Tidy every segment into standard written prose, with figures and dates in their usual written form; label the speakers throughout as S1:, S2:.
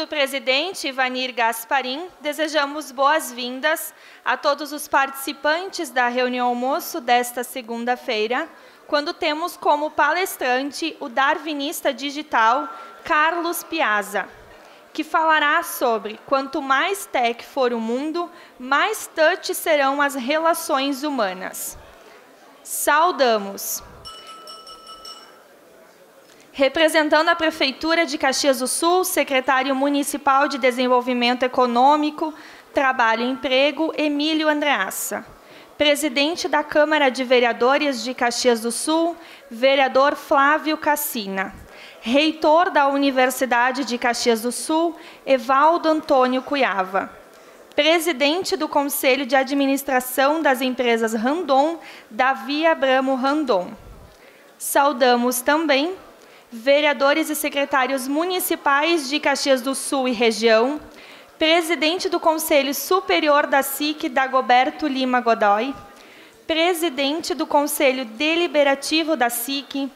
S1: do presidente Ivanir Gasparim, desejamos boas-vindas a todos os participantes da reunião almoço desta segunda-feira, quando temos como palestrante o darwinista digital Carlos Piazza, que falará sobre quanto mais tech for o mundo, mais touch serão as relações humanas. Saudamos. Representando a Prefeitura de Caxias do Sul, secretário municipal de Desenvolvimento Econômico, Trabalho e Emprego, Emílio Andreassa. Presidente da Câmara de Vereadores de Caxias do Sul, vereador Flávio Cassina. Reitor da Universidade de Caxias do Sul, Evaldo Antônio Cuiava. Presidente do Conselho de Administração das Empresas Randon, Davi Abramo Randon. Saudamos também vereadores e secretários municipais de Caxias do Sul e região, presidente do Conselho Superior da SIC, Dagoberto Lima Godoy, presidente do Conselho Deliberativo da SIC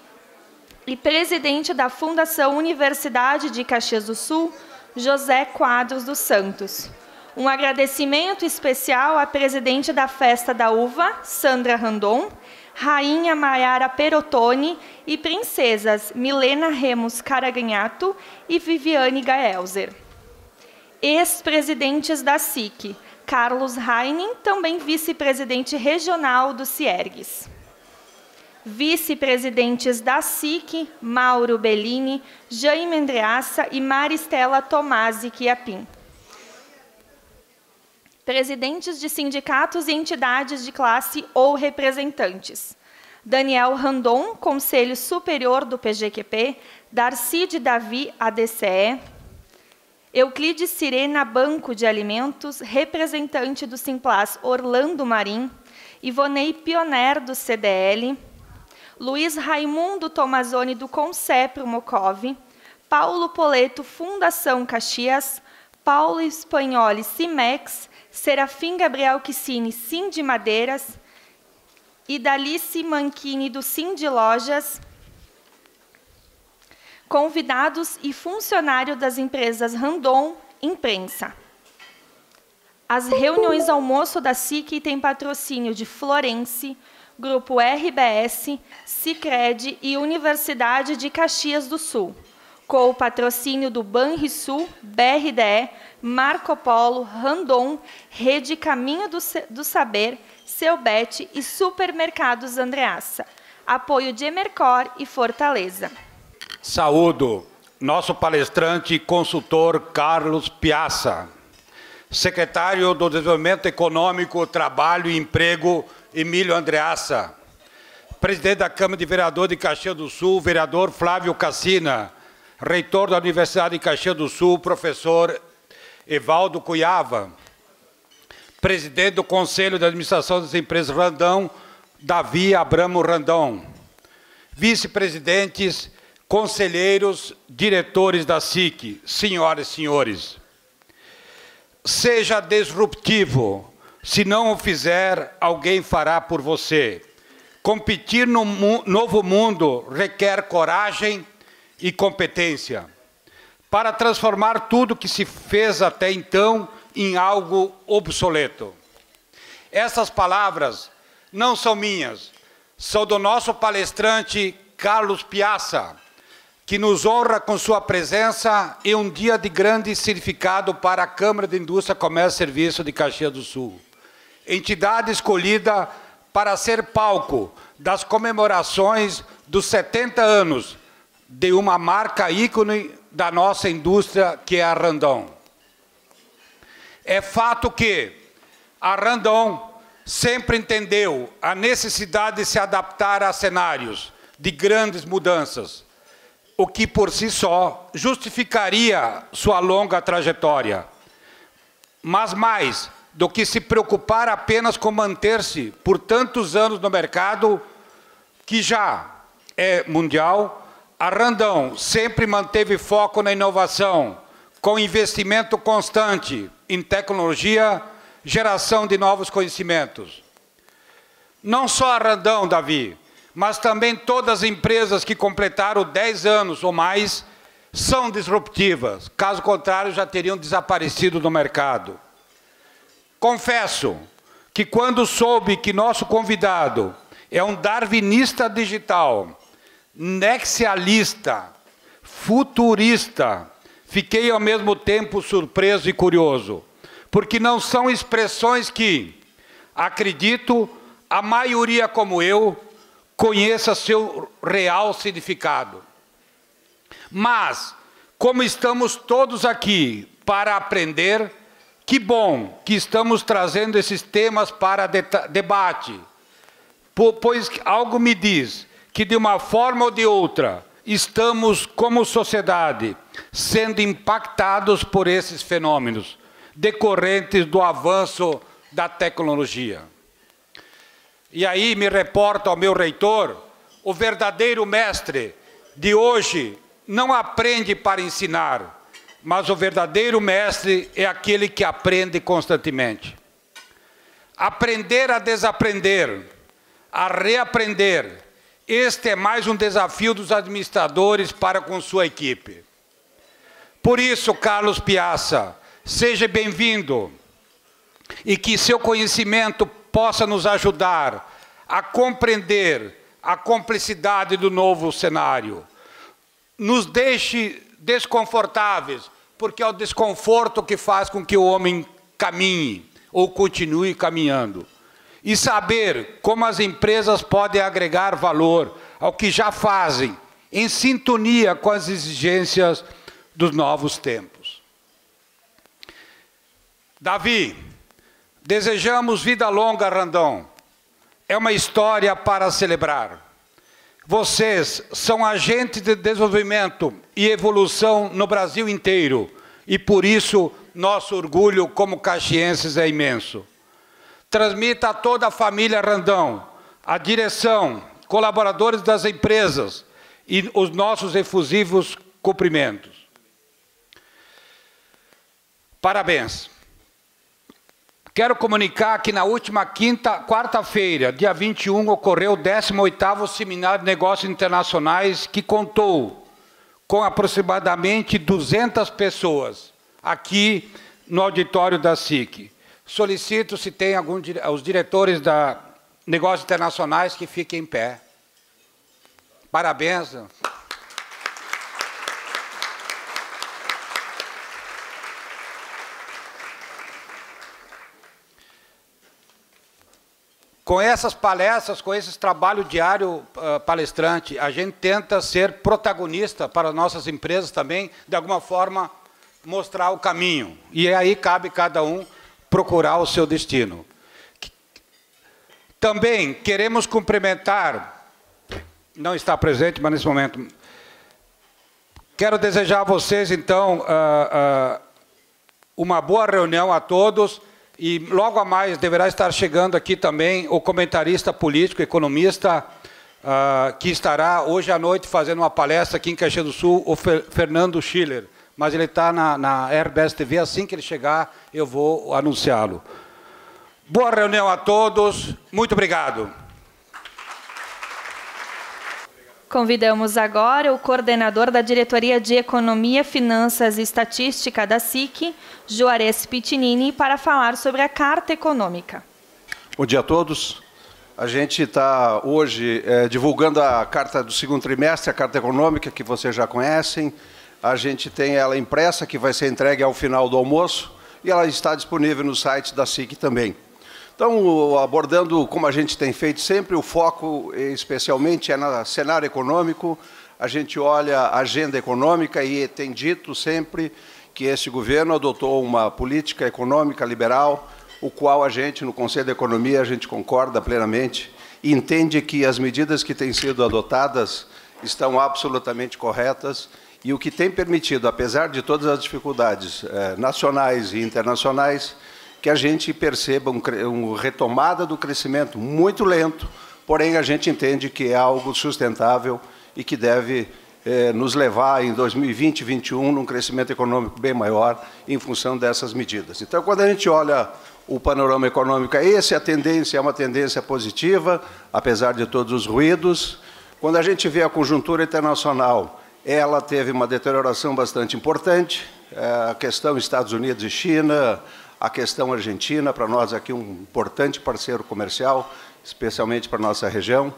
S1: e presidente da Fundação Universidade de Caxias do Sul, José Quadros dos Santos. Um agradecimento especial à presidente da Festa da Uva, Sandra Randon, Rainha Maiara Perotoni e princesas Milena Remus Caraganhato e Viviane Gaelzer. Ex-presidentes da SIC, Carlos Heinen, também vice-presidente regional do Ciergues. Vice-presidentes da SIC, Mauro Bellini, Jaime Andreassa e Maristela Tomasi Chiapin. Presidentes de sindicatos e entidades de classe ou representantes. Daniel Randon, Conselho Superior do PGQP, Darcy de Davi, ADCE. Euclides Sirena, Banco de Alimentos, representante do Simplas Orlando Marim. Ivonei Pioner, do CDL. Luiz Raimundo Tomazoni, do Concepro Mocov. Paulo Poleto, Fundação Caxias. Paulo Spagnoli, Cimex. Serafim Gabriel Quissini, Sim de Madeiras, e Dalice Manchini, do Sim de Lojas, convidados e funcionários das empresas Randon, imprensa. As reuniões almoço da SIC têm patrocínio de Florense, Grupo RBS, Sicredi e Universidade de Caxias do Sul, com o patrocínio do Banrisul, BRDE, Marco Polo, Randon, Rede Caminho do Saber, Selbet e Supermercados Andreassa. Apoio de Emercor e Fortaleza.
S2: Saúdo nosso palestrante e consultor Carlos Piazza, secretário do Desenvolvimento Econômico, Trabalho e Emprego, Emílio Andreassa, presidente da Câmara de Vereadores de Caxias do Sul, vereador Flávio Cassina, reitor da Universidade de Caxias do Sul, professor Evaldo Cuiava, presidente do Conselho de Administração das Empresas Randon, Davi Abramo Randon, vice-presidentes, conselheiros, diretores da SIC, senhoras e senhores. Seja disruptivo, se não o fizer, alguém fará por você. Competir no novo mundo requer coragem e competência para transformar tudo que se fez até então em algo obsoleto. Essas palavras não são minhas, são do nosso palestrante Carlos Piazza, que nos honra com sua presença em um dia de grande significado para a Câmara de Indústria, Comércio e Serviço de Caxias do Sul, entidade escolhida para ser palco das comemorações dos 70 anos de uma marca ícone da nossa indústria, que é a Randon. É fato que a Randon sempre entendeu a necessidade de se adaptar a cenários de grandes mudanças, o que por si só justificaria sua longa trajetória. Mas mais do que se preocupar apenas com manter-se por tantos anos no mercado, que já é mundial, a Randon sempre manteve foco na inovação, com investimento constante em tecnologia, geração de novos conhecimentos. Não só a Randon, Davi, mas também todas as empresas que completaram 10 anos ou mais são disruptivas, caso contrário já teriam desaparecido do mercado. Confesso que quando soube que nosso convidado é um darwinista digital, nexialista, futurista, fiquei ao mesmo tempo surpreso e curioso, porque não são expressões que, acredito, a maioria como eu conheça seu real significado. Mas, como estamos todos aqui para aprender, que bom que estamos trazendo esses temas para debate, pois algo me diz que, de uma forma ou de outra, estamos, como sociedade, sendo impactados por esses fenômenos decorrentes do avanço da tecnologia. E aí me reporto ao meu reitor, o verdadeiro mestre de hoje não aprende para ensinar, mas o verdadeiro mestre é aquele que aprende constantemente. Aprender a desaprender, a reaprender, este é mais um desafio dos administradores para com sua equipe. Por isso, Carlos Piazza, seja bem-vindo e que seu conhecimento possa nos ajudar a compreender a complexidade do novo cenário. Nos deixe desconfortáveis, porque é o desconforto que faz com que o homem caminhe ou continue caminhando. E saber como as empresas podem agregar valor ao que já fazem, em sintonia com as exigências dos novos tempos. Davi, desejamos vida longa, Randon. É uma história para celebrar. Vocês são agentes de desenvolvimento e evolução no Brasil inteiro, e por isso nosso orgulho como caxienses é imenso. Transmita a toda a família Randon, a direção, colaboradores das empresas e os nossos efusivos cumprimentos. Parabéns. Quero comunicar que na última quarta-feira, dia 21, ocorreu o 18º Seminário de Negócios Internacionais, que contou com aproximadamente 200 pessoas aqui no auditório da SIC. Solicito se tem os diretores da Negócios Internacionais que fiquem em pé. Parabéns. Com essas palestras, com esse trabalho diário palestrante, a gente tenta ser protagonista para nossas empresas também, de alguma forma, mostrar o caminho. E aí cabe cada um procurar o seu destino. Também queremos cumprimentar, não está presente, mas nesse momento, quero desejar a vocês, então, uma boa reunião a todos. E logo a mais deverá estar chegando aqui também o comentarista político, economista, que estará hoje à noite fazendo uma palestra aqui em Caxias do Sul, o Fernando Schiller. Mas ele está na RBS TV, assim que ele chegar eu vou anunciá-lo. Boa reunião a todos, muito obrigado.
S1: Convidamos agora o coordenador da Diretoria de Economia, Finanças e Estatística da SIC, Juarez Pitinini, para falar sobre a Carta Econômica.
S3: Bom dia a todos. A gente está hoje divulgando a carta do segundo trimestre, a Carta Econômica, que vocês já conhecem. A gente tem ela impressa, que vai ser entregue ao final do almoço, e ela está disponível no site da SIC também. Então, abordando, como a gente tem feito sempre, o foco especialmente é no cenário econômico. A gente olha a agenda econômica e tem dito sempre que este governo adotou uma política econômica liberal, o qual a gente, no Conselho de Economia, a gente concorda plenamente e entende que as medidas que têm sido adotadas estão absolutamente corretas e o que tem permitido, apesar de todas as dificuldades nacionais e internacionais, que a gente perceba uma retomada do crescimento muito lento, porém a gente entende que é algo sustentável e que deve nos levar em 2020 e 2021 num crescimento econômico bem maior em função dessas medidas. Então, quando a gente olha o panorama econômico, essa tendência é uma tendência positiva, apesar de todos os ruídos. Quando a gente vê a conjuntura internacional, ela teve uma deterioração bastante importante. A questão Estados Unidos e China, a questão Argentina, para nós aqui um importante parceiro comercial, especialmente para a nossa região.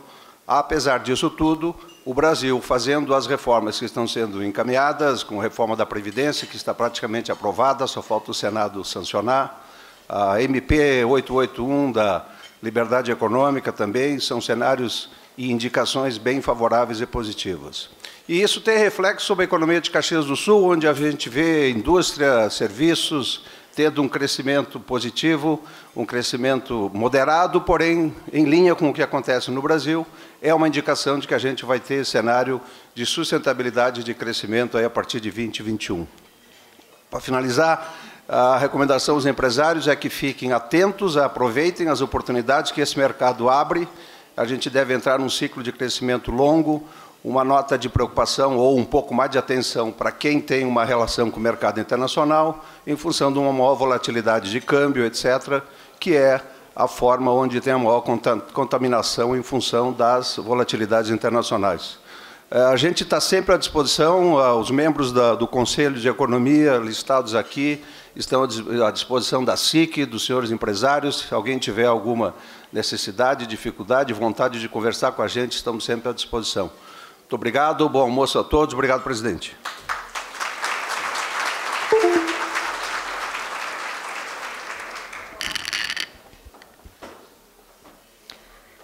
S3: Apesar disso tudo, o Brasil, fazendo as reformas que estão sendo encaminhadas, com a reforma da Previdência, que está praticamente aprovada, só falta o Senado sancionar, a MP 881 da Liberdade Econômica também, são cenários e indicações bem favoráveis e positivas. E isso tem reflexo sobre a economia de Caxias do Sul, onde a gente vê indústria, serviços, tendo um crescimento positivo, um crescimento moderado, porém em linha com o que acontece no Brasil, é uma indicação de que a gente vai ter cenário de sustentabilidade de crescimento aí a partir de 2021. Para finalizar, a recomendação aos empresários é que fiquem atentos, aproveitem as oportunidades que esse mercado abre. A gente deve entrar num ciclo de crescimento longo, uma nota de preocupação ou um pouco mais de atenção para quem tem uma relação com o mercado internacional, em função de uma maior volatilidade de câmbio, etc., que é a forma onde tem a maior contaminação em função das volatilidades internacionais. A gente está sempre à disposição, os membros do Conselho de Economia listados aqui estão à disposição da SIC, dos senhores empresários. Se alguém tiver alguma necessidade, dificuldade, vontade de conversar com a gente, estamos sempre à disposição. Muito obrigado, bom almoço a todos. Obrigado, presidente.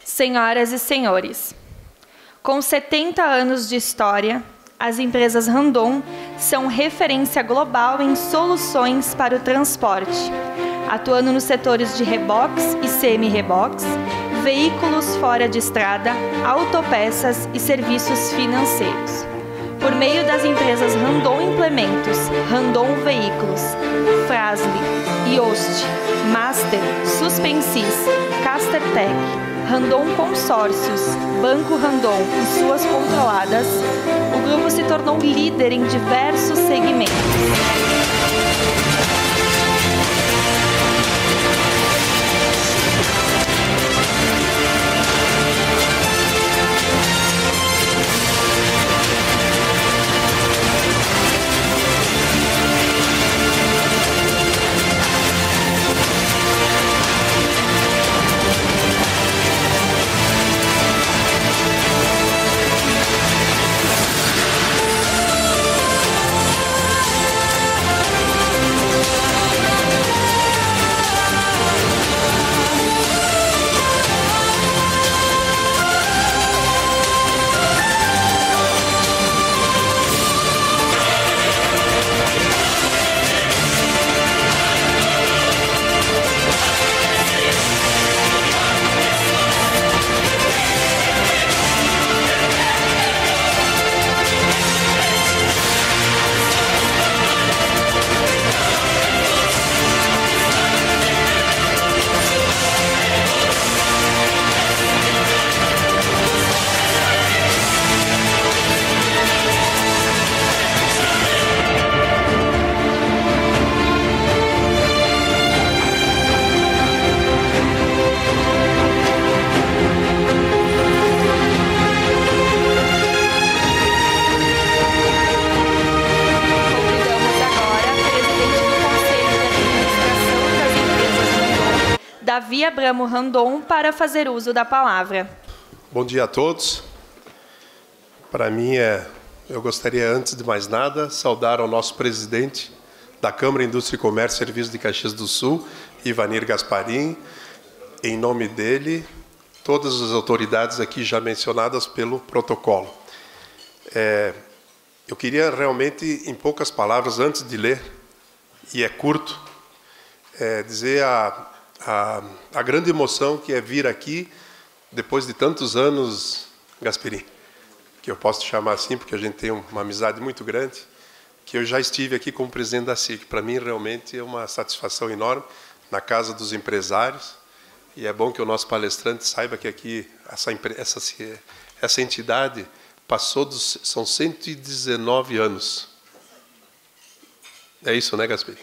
S1: Senhoras e senhores, com 70 anos de história, as empresas Randon são referência global em soluções para o transporte, atuando nos setores de reboques e semi-reboques, veículos fora de estrada, autopeças e serviços financeiros. Por meio das empresas Randon Implementos, Randon Veículos, Fras-le, Yost, Master, Suspensis, Castertech, Randon Consórcios, Banco Randon e suas controladas, o grupo se tornou líder em diversos segmentos. Davi Abramo Randon para fazer uso da palavra.
S4: Bom dia a todos. Para mim, eu gostaria, antes de mais nada, saudar ao nosso presidente da Câmara, Indústria e Comércio e Serviços de Caxias do Sul, Ivanir Gasparim. Em nome dele, todas as autoridades aqui já mencionadas pelo protocolo. Eu queria realmente, em poucas palavras, antes de ler, e é curto, dizer a grande emoção que é vir aqui, depois de tantos anos, Gasparim, que eu posso te chamar assim, porque a gente tem uma amizade muito grande, que eu já estive aqui como presidente da SIC. Para mim, realmente, é uma satisfação enorme na Casa dos Empresários, e é bom que o nosso palestrante saiba que aqui essa entidade são 119 anos. É isso, né, Gasparim?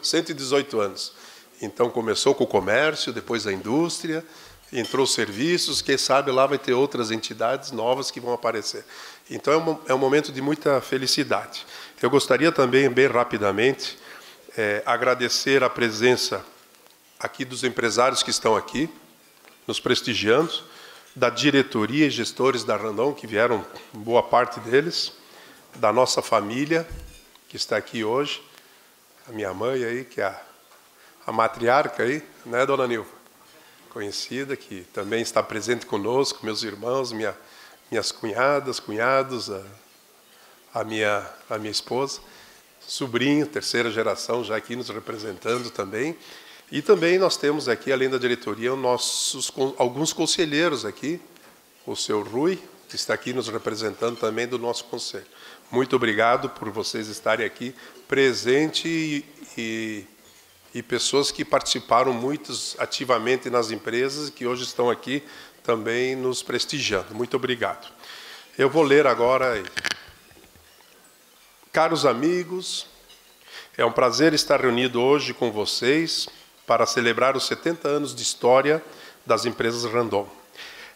S4: 118 anos. Então, começou com o comércio, depois a indústria, entrou serviços, quem sabe lá vai ter outras entidades novas que vão aparecer. Então é um momento de muita felicidade. Eu gostaria também, bem rapidamente, agradecer a presença aqui dos empresários que estão aqui, nos prestigiando, da diretoria e gestores da Randon, que vieram, boa parte deles, da nossa família, que está aqui hoje, a minha mãe aí, que é a matriarca aí, né, dona Nilva? Conhecida, que também está presente conosco, meus irmãos, minhas cunhadas, cunhados, a minha esposa, sobrinho, terceira geração, já aqui nos representando também. E também nós temos aqui, além da diretoria, alguns conselheiros aqui, o seu Rui, que está aqui nos representando também do nosso conselho. Muito obrigado por vocês estarem aqui presente e pessoas que participaram muito ativamente nas empresas que hoje estão aqui também nos prestigiando. Muito obrigado. Eu vou ler agora. Caros amigos, é um prazer estar reunido hoje com vocês para celebrar os 70 anos de história das empresas Randon.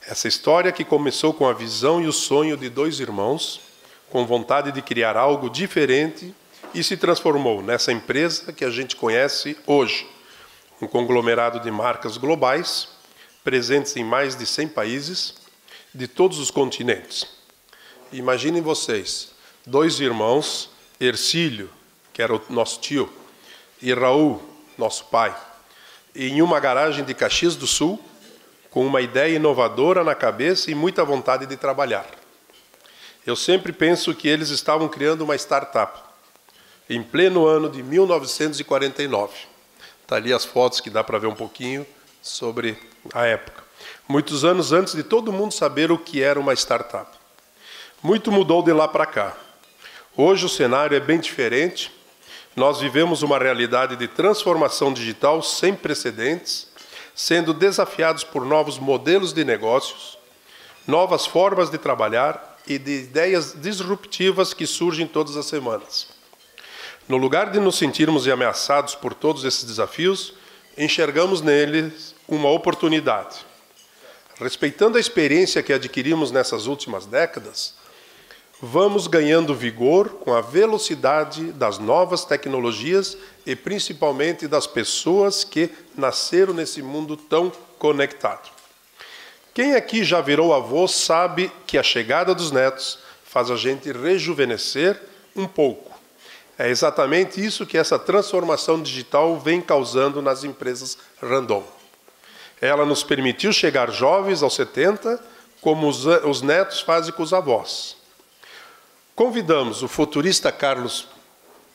S4: Essa história que começou com a visão e o sonho de dois irmãos, com vontade de criar algo diferente, e se transformou nessa empresa que a gente conhece hoje, um conglomerado de marcas globais, presentes em mais de 100 países, de todos os continentes. Imaginem vocês, dois irmãos, Hercílio, que era o nosso tio, e Raul, nosso pai, em uma garagem de Caxias do Sul, com uma ideia inovadora na cabeça e muita vontade de trabalhar. Eu sempre penso que eles estavam criando uma startup, em pleno ano de 1949. Está ali as fotos que dá para ver um pouquinho sobre a época. Muitos anos antes de todo mundo saber o que era uma startup. Muito mudou de lá para cá. Hoje o cenário é bem diferente. Nós vivemos uma realidade de transformação digital sem precedentes, sendo desafiados por novos modelos de negócios, novas formas de trabalhar e de ideias disruptivas que surgem todas as semanas. No lugar de nos sentirmos ameaçados por todos esses desafios, enxergamos neles uma oportunidade. Respeitando a experiência que adquirimos nessas últimas décadas, vamos ganhando vigor com a velocidade das novas tecnologias e principalmente das pessoas que nasceram nesse mundo tão conectado. Quem aqui já virou avô sabe que a chegada dos netos faz a gente rejuvenescer um pouco. É exatamente isso que essa transformação digital vem causando nas empresas Randon. Ela nos permitiu chegar jovens aos 70, como os netos fazem com os avós. Convidamos o futurista Carlos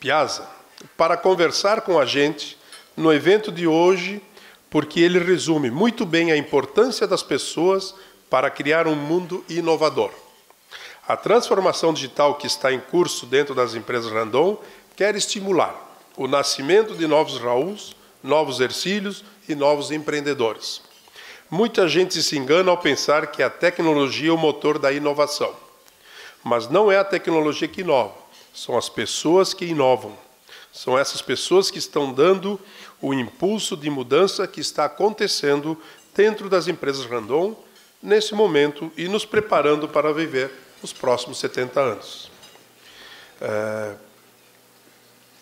S4: Piazza para conversar com a gente no evento de hoje, porque ele resume muito bem a importância das pessoas para criar um mundo inovador. A transformação digital que está em curso dentro das empresas Randon quer estimular o nascimento de novos Rauls, novos Hercílios e novos empreendedores. Muita gente se engana ao pensar que a tecnologia é o motor da inovação. Mas não é a tecnologia que inova, são as pessoas que inovam. São essas pessoas que estão dando o impulso de mudança que está acontecendo dentro das empresas Randon nesse momento e nos preparando para viver os próximos 70 anos.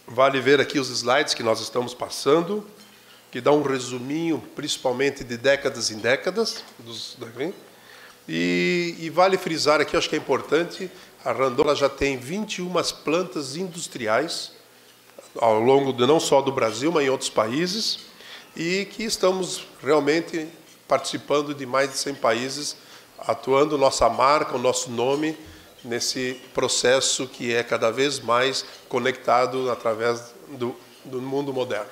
S4: Vale ver aqui os slides que nós estamos passando, que dá um resuminho, principalmente de décadas em décadas. E vale frisar aqui, acho que é importante, a Randon já tem 21 plantas industriais, ao longo não só do Brasil, mas em outros países, e que estamos realmente participando de mais de 100 países, atuando nossa marca, o nosso nome, nesse processo que é cada vez mais conectado através do mundo moderno.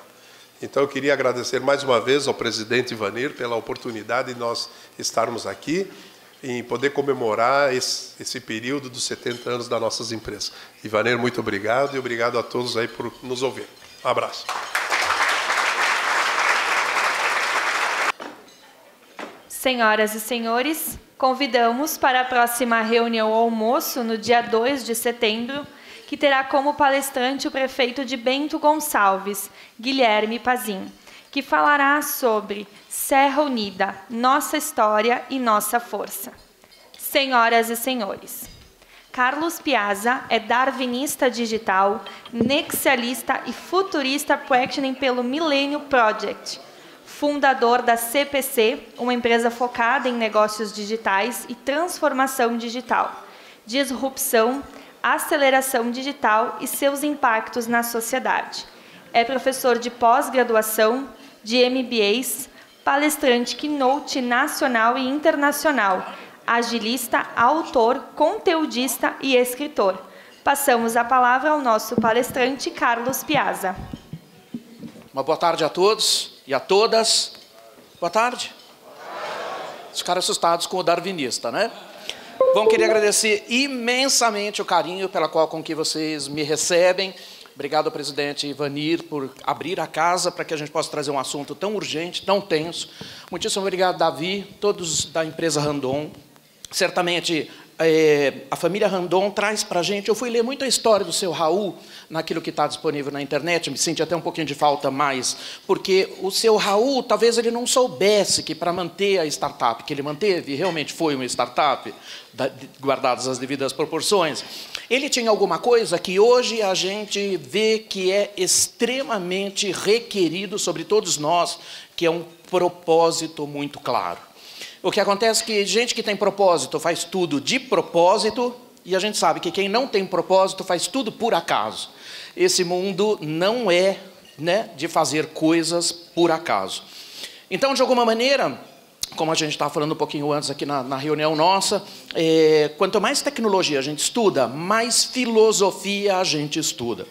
S4: Então, eu queria agradecer mais uma vez ao presidente Ivanir pela oportunidade de nós estarmos aqui e poder comemorar esse período dos 70 anos das nossas empresas. Ivanir, muito obrigado e obrigado a todos aí por nos ouvir. Um abraço.
S1: Senhoras e senhores, convidamos para a próxima reunião ao almoço, no dia 2 de setembro, que terá como palestrante o prefeito de Bento Gonçalves, Guilherme Pazin, que falará sobre Serra Unida, nossa história e nossa força. Senhoras e senhores, Carlos Piazza é darwinista digital, nexialista e futurista practicing pelo Millennium Project, fundador da CPC, uma empresa focada em negócios digitais e transformação digital, disrupção, aceleração digital e seus impactos na sociedade. É professor de pós-graduação, de MBAs, palestrante keynote nacional e internacional, agilista, autor, conteudista e escritor. Passamos a palavra ao nosso palestrante, Carlos Piazza.
S5: Uma boa tarde a todos e a todas. Boa tarde. Os caras assustados com o darwinista, né? Vamos querer agradecer imensamente o carinho com que vocês me recebem. Obrigado ao presidente Ivanir por abrir a casa para que a gente possa trazer um assunto tão urgente, tão tenso. Muitíssimo obrigado, Davi, todos da empresa Randon. Certamente, a família Randon traz para a gente... Eu fui ler muito a história do seu Raul naquilo que está disponível na internet, me senti até um pouquinho de falta mais, porque o seu Raul, talvez ele não soubesse que para manter a startup que ele manteve, realmente foi uma startup, guardadas as devidas proporções, ele tinha alguma coisa que hoje a gente vê que é extremamente requerido sobre todos nós, que é um propósito muito claro. O que acontece é que gente que tem propósito faz tudo de propósito, e a gente sabe que quem não tem propósito faz tudo por acaso. Esse mundo não é, né, de fazer coisas por acaso. Então, de alguma maneira, como a gente estava falando um pouquinho antes aqui na reunião nossa, quanto mais tecnologia a gente estuda, mais filosofia a gente estuda.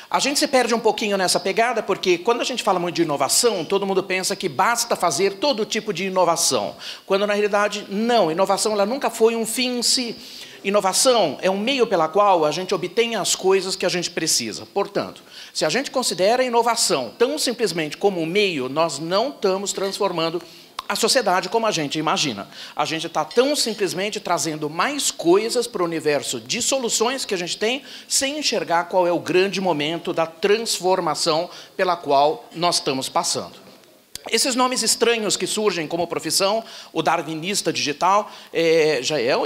S5: A gente se perde um pouquinho nessa pegada, porque quando a gente fala muito de inovação, todo mundo pensa que basta fazer todo tipo de inovação, quando na realidade não, inovação ela nunca foi um fim em si. Inovação é um meio pela qual a gente obtém as coisas que a gente precisa. Portanto, se a gente considera a inovação tão simplesmente como um meio, nós não estamos transformando a sociedade como a gente imagina. A gente está tão simplesmente trazendo mais coisas para o universo de soluções que a gente tem, sem enxergar qual é o grande momento da transformação pela qual nós estamos passando. Esses nomes estranhos que surgem como profissão, o darwinista digital,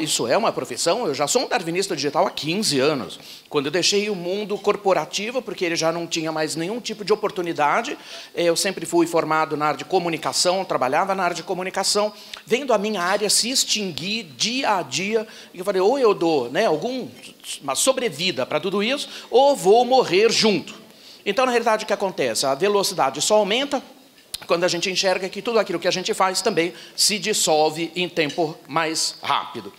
S5: isso é uma profissão. Eu já sou um darwinista digital há 15 anos. Quando eu deixei o mundo corporativo, porque ele já não tinha mais nenhum tipo de oportunidade, eu sempre fui formado na área de comunicação, trabalhava na área de comunicação, vendo a minha área se extinguir dia a dia, e eu falei, ou eu dou, né, uma sobrevida para tudo isso, ou vou morrer junto. Então, na realidade, o que acontece? A velocidade só aumenta quando a gente enxerga que tudo aquilo que a gente faz também se dissolve em tempo mais rápido.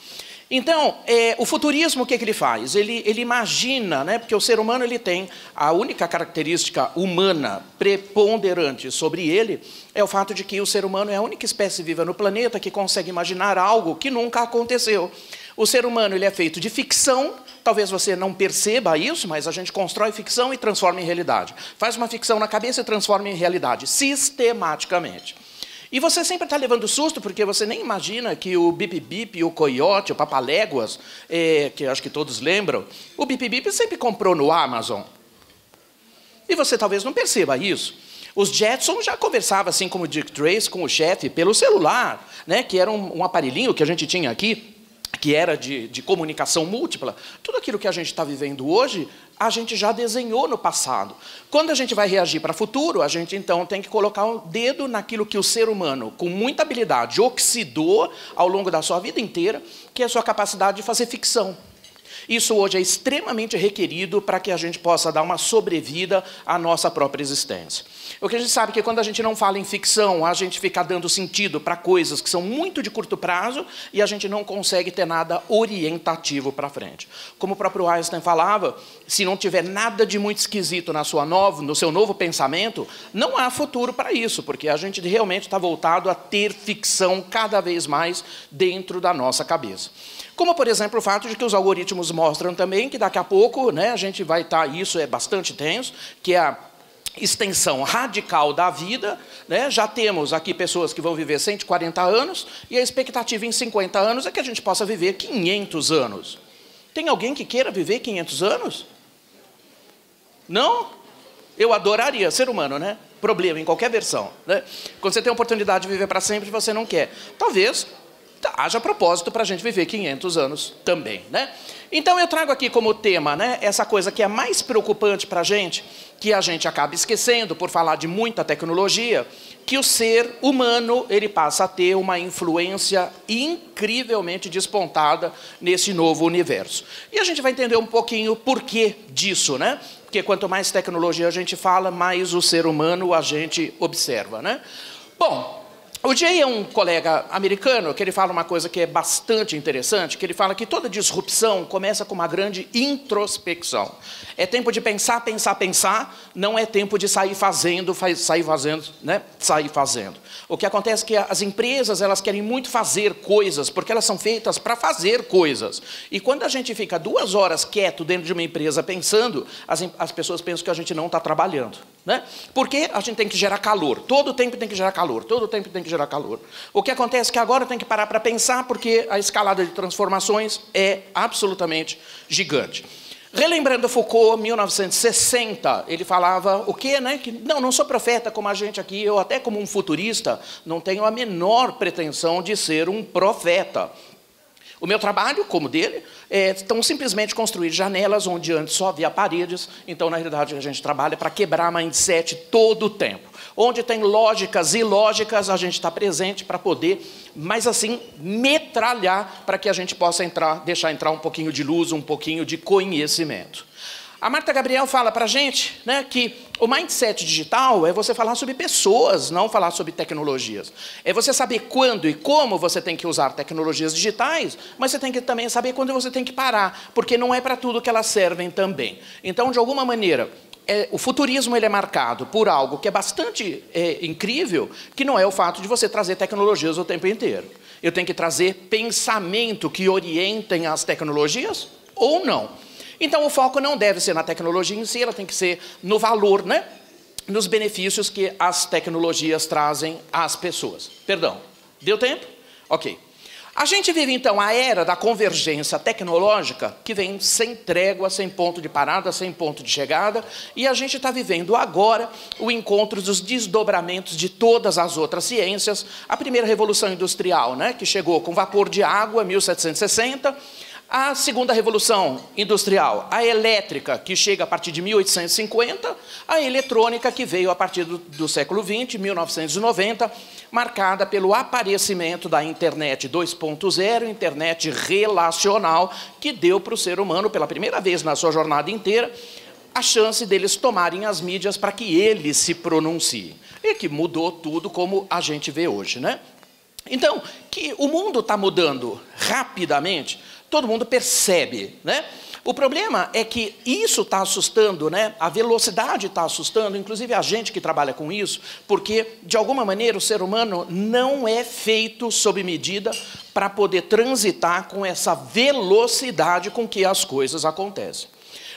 S5: Então, o futurismo, o que ele faz? Ele imagina, né, porque o ser humano ele tem a única característica humana preponderante sobre ele, é o fato de que o ser humano é a única espécie viva no planeta que consegue imaginar algo que nunca aconteceu. O ser humano ele é feito de ficção, talvez você não perceba isso, mas a gente constrói ficção e transforma em realidade. Faz uma ficção na cabeça e transforma em realidade, sistematicamente. E você sempre está levando susto, porque você nem imagina que o Bip Bip, o Coyote, o Papaléguas, que acho que todos lembram, o Bip Bip sempre comprou no Amazon. E você talvez não perceba isso. Os Jetsons já conversavam, assim como o Dick Tracy, com o chefe, pelo celular, né, que era um aparelhinho que a gente tinha aqui, que era de comunicação múltipla. Tudo aquilo que a gente está vivendo hoje, a gente já desenhou no passado. Quando a gente vai reagir para o futuro, a gente, então, tem que colocar o dedo naquilo que o ser humano, com muita habilidade, oxidou ao longo da sua vida inteira, que é a sua capacidade de fazer ficção. Isso hoje é extremamente requerido para que a gente possa dar uma sobrevida à nossa própria existência. O que a gente sabe é que quando a gente não fala em ficção, a gente fica dando sentido para coisas que são muito de curto prazo e a gente não consegue ter nada orientativo para frente. Como o próprio Einstein falava, se não tiver nada de muito esquisito no seu novo pensamento, não há futuro para isso, porque a gente realmente está voltado a ter ficção cada vez mais dentro da nossa cabeça. Como, por exemplo, o fato de que os algoritmos mostram também que daqui a pouco, né, a gente vai estar, isso é bastante tenso, que é a extensão radical da vida, né? Já temos aqui pessoas que vão viver 140 anos e a expectativa em 50 anos é que a gente possa viver 500 anos. Tem alguém que queira viver 500 anos? Não? Eu adoraria, ser humano, né? problema, em qualquer versão, né? Quando você tem a oportunidade de viver para sempre, você não quer. Talvez haja propósito para a gente viver 500 anos também, né? Então eu trago aqui como tema, né, essa coisa que é mais preocupante para a gente, que a gente acaba esquecendo por falar de muita tecnologia, que o ser humano ele passa a ter uma influência incrivelmente despontada nesse novo universo. E a gente vai entender um pouquinho o porquê disso, né? Porque quanto mais tecnologia a gente fala, mais o ser humano a gente observa, né? Bom, o Jay é um colega americano que ele fala uma coisa que é bastante interessante, que ele fala que toda disrupção começa com uma grande introspecção. É tempo de pensar, pensar, pensar, não é tempo de sair fazendo, né? Sair fazendo. O que acontece é que as empresas, elas querem muito fazer coisas, porque elas são feitas para fazer coisas. E quando a gente fica 2 horas quieto dentro de uma empresa pensando, as pessoas pensam que a gente não está trabalhando, né? Porque a gente tem que gerar calor, todo o tempo tem que gerar calor, todo o tempo tem que gerar calor. O que acontece é que agora tem que parar para pensar, porque a escalada de transformações é absolutamente gigante. Relembrando Foucault, 1960, ele falava o quê, né? Que não sou profeta como a gente aqui, eu até como um futurista não tenho a menor pretensão de ser um profeta. O meu trabalho, como dele, é simplesmente construir janelas onde antes só havia paredes. Então, na realidade, a gente trabalha para quebrar mindset todo o tempo. Onde tem lógicas e ilógicas, a gente está presente para poder, mas assim, metralhar para que a gente possa deixar entrar um pouquinho de luz, um pouquinho de conhecimento. A Marta Gabriel fala para a gente, né, que o mindset digital é você falar sobre pessoas, não falar sobre tecnologias. É você saber quando e como você tem que usar tecnologias digitais, mas você tem que também saber quando você tem que parar, porque não é para tudo que elas servem também. Então, de alguma maneira, o futurismo ele é marcado por algo que é bastante incrível, que não é o fato de você trazer tecnologias o tempo inteiro. Eu tenho que trazer pensamento que orientem as tecnologias ou não. Então, o foco não deve ser na tecnologia em si, ela tem que ser no valor, né? Nos benefícios que as tecnologias trazem às pessoas. Perdão, deu tempo? Ok. A gente vive, então, a era da convergência tecnológica, que vem sem trégua, sem ponto de parada, sem ponto de chegada, e a gente está vivendo agora o encontro dos desdobramentos de todas as outras ciências. A primeira revolução industrial, né? Que chegou com vapor de água, 1760, a segunda revolução industrial, a elétrica, que chega a partir de 1850, a eletrônica, que veio a partir do século XX, 1990, marcada pelo aparecimento da internet 2.0, internet relacional, que deu para o ser humano, pela primeira vez na sua jornada inteira, a chance deles tomarem as mídias para que eles se pronunciem. E que mudou tudo como a gente vê hoje, né? Então, que o mundo está mudando rapidamente, todo mundo percebe, né? O problema é que isso está assustando, né? A velocidade está assustando, inclusive a gente que trabalha com isso, porque, de alguma maneira, o ser humano não é feito sob medida para poder transitar com essa velocidade com que as coisas acontecem.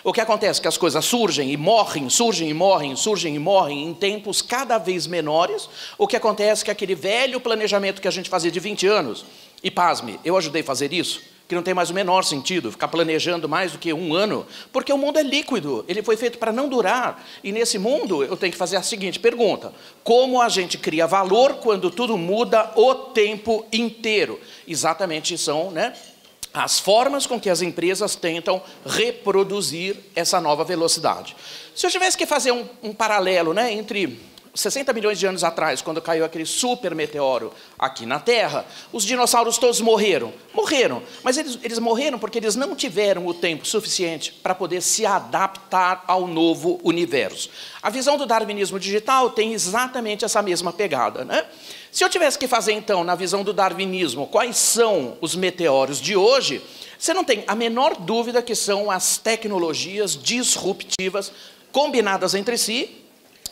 S5: O que acontece é que as coisas surgem e morrem, surgem e morrem, surgem e morrem em tempos cada vez menores. O que acontece é que aquele velho planejamento que a gente fazia de 20 anos, e pasme, eu ajudei a fazer isso, que não tem mais o menor sentido ficar planejando mais do que 1 ano, porque o mundo é líquido, ele foi feito para não durar. E nesse mundo eu tenho que fazer a seguinte pergunta: como a gente cria valor quando tudo muda o tempo inteiro? Exatamente são, né, as formas com que as empresas tentam reproduzir essa nova velocidade. Se eu tivesse que fazer um paralelo, né, entre 60 milhões de anos atrás, quando caiu aquele super meteoro aqui na Terra, os dinossauros todos morreram. Morreram, mas eles morreram porque eles não tiveram o tempo suficiente para poder se adaptar ao novo universo. A visão do darwinismo digital tem exatamente essa mesma pegada, né? Se eu tivesse que fazer, então, na visão do darwinismo, quais são os meteoros de hoje, você não tem a menor dúvida que são as tecnologias disruptivas combinadas entre si,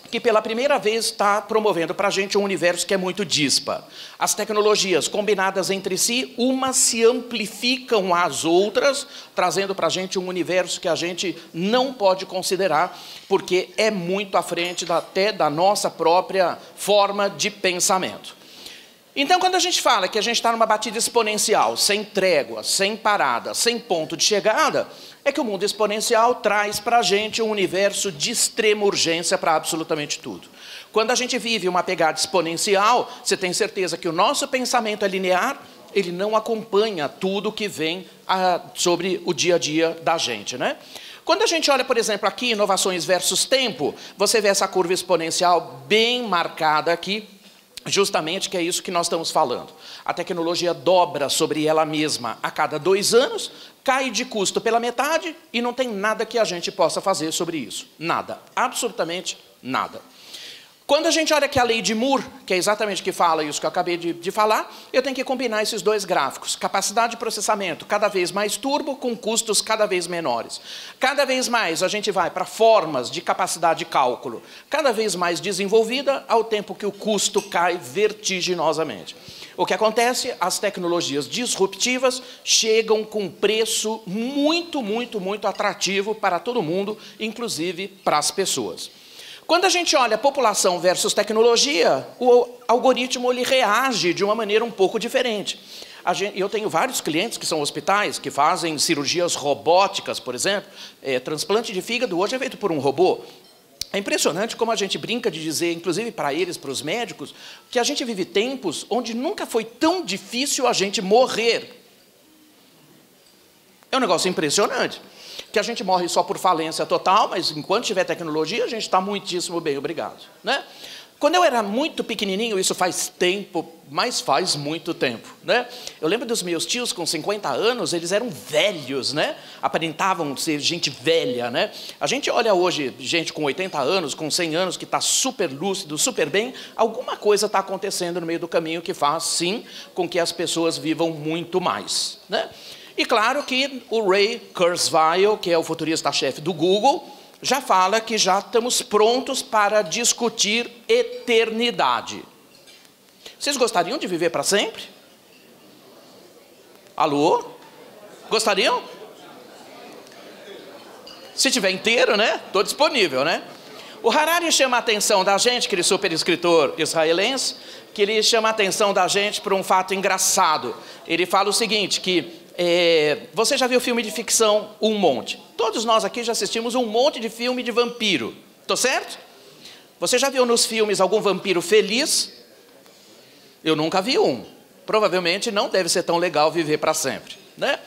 S5: que pela primeira vez está promovendo para a gente um universo que é muito dispar. As tecnologias combinadas entre si, umas se amplificam às outras, trazendo para a gente um universo que a gente não pode considerar, porque é muito à frente até da nossa própria forma de pensamento. Então, quando a gente fala que a gente está numa batida exponencial, sem trégua, sem parada, sem ponto de chegada, é que o mundo exponencial traz para a gente um universo de extrema urgência para absolutamente tudo. Quando a gente vive uma pegada exponencial, você tem certeza que o nosso pensamento é linear, ele não acompanha tudo que vem sobre o dia a dia da gente, né? Quando a gente olha, por exemplo, aqui, inovações versus tempo, você vê essa curva exponencial bem marcada aqui, justamente que é isso que nós estamos falando. A tecnologia dobra sobre ela mesma a cada 2 anos, cai de custo pela metade e não tem nada que a gente possa fazer sobre isso. Nada, absolutamente nada. Quando a gente olha aqui a lei de Moore, que é exatamente o que fala isso que eu acabei de falar, eu tenho que combinar esses 2 gráficos. Capacidade de processamento cada vez mais turbo, com custos cada vez menores. Cada vez mais a gente vai para formas de capacidade de cálculo cada vez mais desenvolvida, ao tempo que o custo cai vertiginosamente. O que acontece? As tecnologias disruptivas chegam com preço muito, muito, muito atrativo para todo mundo, inclusive para as pessoas. Quando a gente olha população versus tecnologia, o algoritmo ele reage de uma maneira um pouco diferente. Eu tenho vários clientes que são hospitais, que fazem cirurgias robóticas, por exemplo. Transplante de fígado hoje é feito por um robô. É impressionante como a gente brinca de dizer, inclusive para eles, para os médicos, que a gente vive tempos onde nunca foi tão difícil a gente morrer. É um negócio impressionante. Que a gente morre só por falência total, mas enquanto tiver tecnologia, a gente está muitíssimo bem, obrigado, né? Quando eu era muito pequenininho, isso faz tempo, mas faz muito tempo, né? Eu lembro dos meus tios com 50 anos, eles eram velhos, né? Aparentavam ser gente velha, né? A gente olha hoje gente com 80 anos, com 100 anos, que está super lúcido, super bem, alguma coisa está acontecendo no meio do caminho que faz, sim, com que as pessoas vivam muito mais, né? E claro que o Ray Kurzweil, que é o futurista-chefe do Google, já fala que já estamos prontos para discutir eternidade. Vocês gostariam de viver para sempre? Alô? Gostariam? Se tiver inteiro, né? Estou disponível, né? O Harari chama a atenção da gente, aquele super escritor israelense, que ele chama a atenção da gente por um fato engraçado. Ele fala o seguinte, que você já viu filme de ficção um monte. Todos nós aqui já assistimos um monte de filme de vampiro. Tô certo? Você já viu nos filmes algum vampiro feliz? Eu nunca vi um. Provavelmente não deve ser tão legal viver para sempre, né?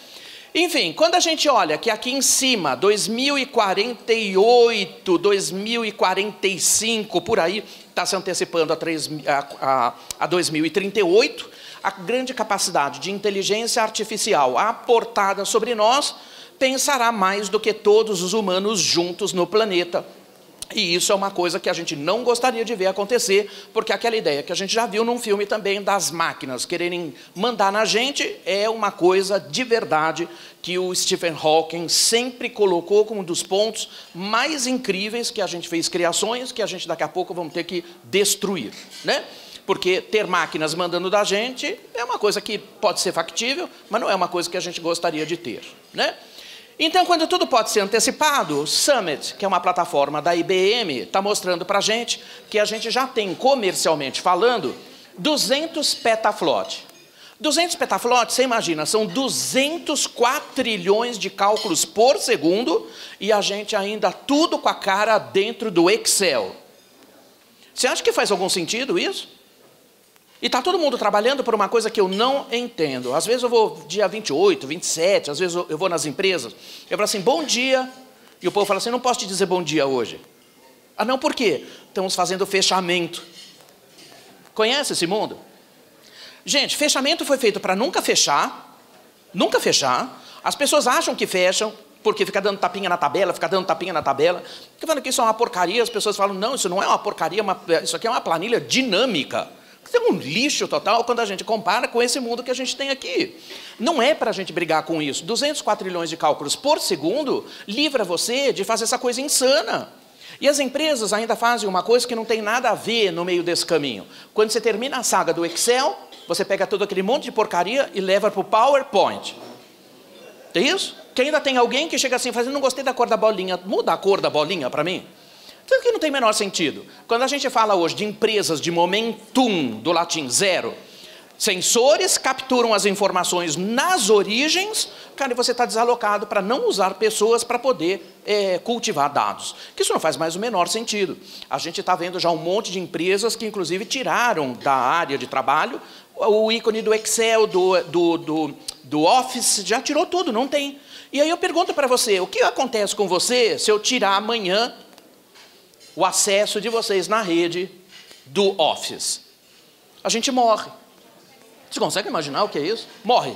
S5: Enfim, quando a gente olha que aqui em cima, 2048, 2045, por aí, está se antecipando a 2038, a grande capacidade de inteligência artificial aportada sobre nós pensará mais do que todos os humanos juntos no planeta. E isso é uma coisa que a gente não gostaria de ver acontecer, porque aquela ideia que a gente já viu num filme também das máquinas quererem mandar na gente é uma coisa de verdade que o Stephen Hawking sempre colocou como um dos pontos mais incríveis que a gente fez criações, que a gente daqui a pouco vamos ter que destruir, né? Porque ter máquinas mandando da gente é uma coisa que pode ser factível, mas não é uma coisa que a gente gostaria de ter, né? Então, quando tudo pode ser antecipado, o Summit, que é uma plataforma da IBM, está mostrando para a gente que a gente já tem, comercialmente falando, 200 petaflop. 200 petaflop, você imagina, são 200 quatrilhões de cálculos por segundo e a gente ainda tudo com a cara dentro do Excel. Você acha que faz algum sentido isso? E está todo mundo trabalhando por uma coisa que eu não entendo. Às vezes eu vou dia 28, 27, às vezes eu vou nas empresas, eu falo assim, bom dia, e o povo fala assim, não posso te dizer bom dia hoje. Ah, não, por quê? Estamos fazendo fechamento. Conhece esse mundo? Gente, fechamento foi feito para nunca fechar, nunca fechar. As pessoas acham que fecham, porque fica dando tapinha na tabela, fica dando tapinha na tabela. Fica falando que isso é uma porcaria, as pessoas falam, não, isso não é uma porcaria, isso aqui é uma planilha dinâmica. Isso é um lixo total quando a gente compara com esse mundo que a gente tem aqui. Não é para a gente brigar com isso. 200 quatrilhões de cálculos por segundo livra você de fazer essa coisa insana. E as empresas ainda fazem uma coisa que não tem nada a ver no meio desse caminho. Quando você termina a saga do Excel, você pega todo aquele monte de porcaria e leva para o PowerPoint. Tem isso? Que ainda tem alguém que chega assim, fazendo, não gostei da cor da bolinha, muda a cor da bolinha para mim. Tudo que não tem o menor sentido. Quando a gente fala hoje de empresas de momentum, do latim zero, Sensores capturam as informações nas origens, cara, e você está desalocado para não usar pessoas para poder cultivar dados. Que isso não faz mais o menor sentido. A gente está vendo já um monte de empresas que, inclusive, tiraram da área de trabalho o ícone do Excel, do Office, já tirou tudo, não tem. E aí eu pergunto para você, o que acontece com você se eu tirar amanhã o acesso de vocês na rede do Office? A gente morre. Você consegue imaginar o que é isso? Morre.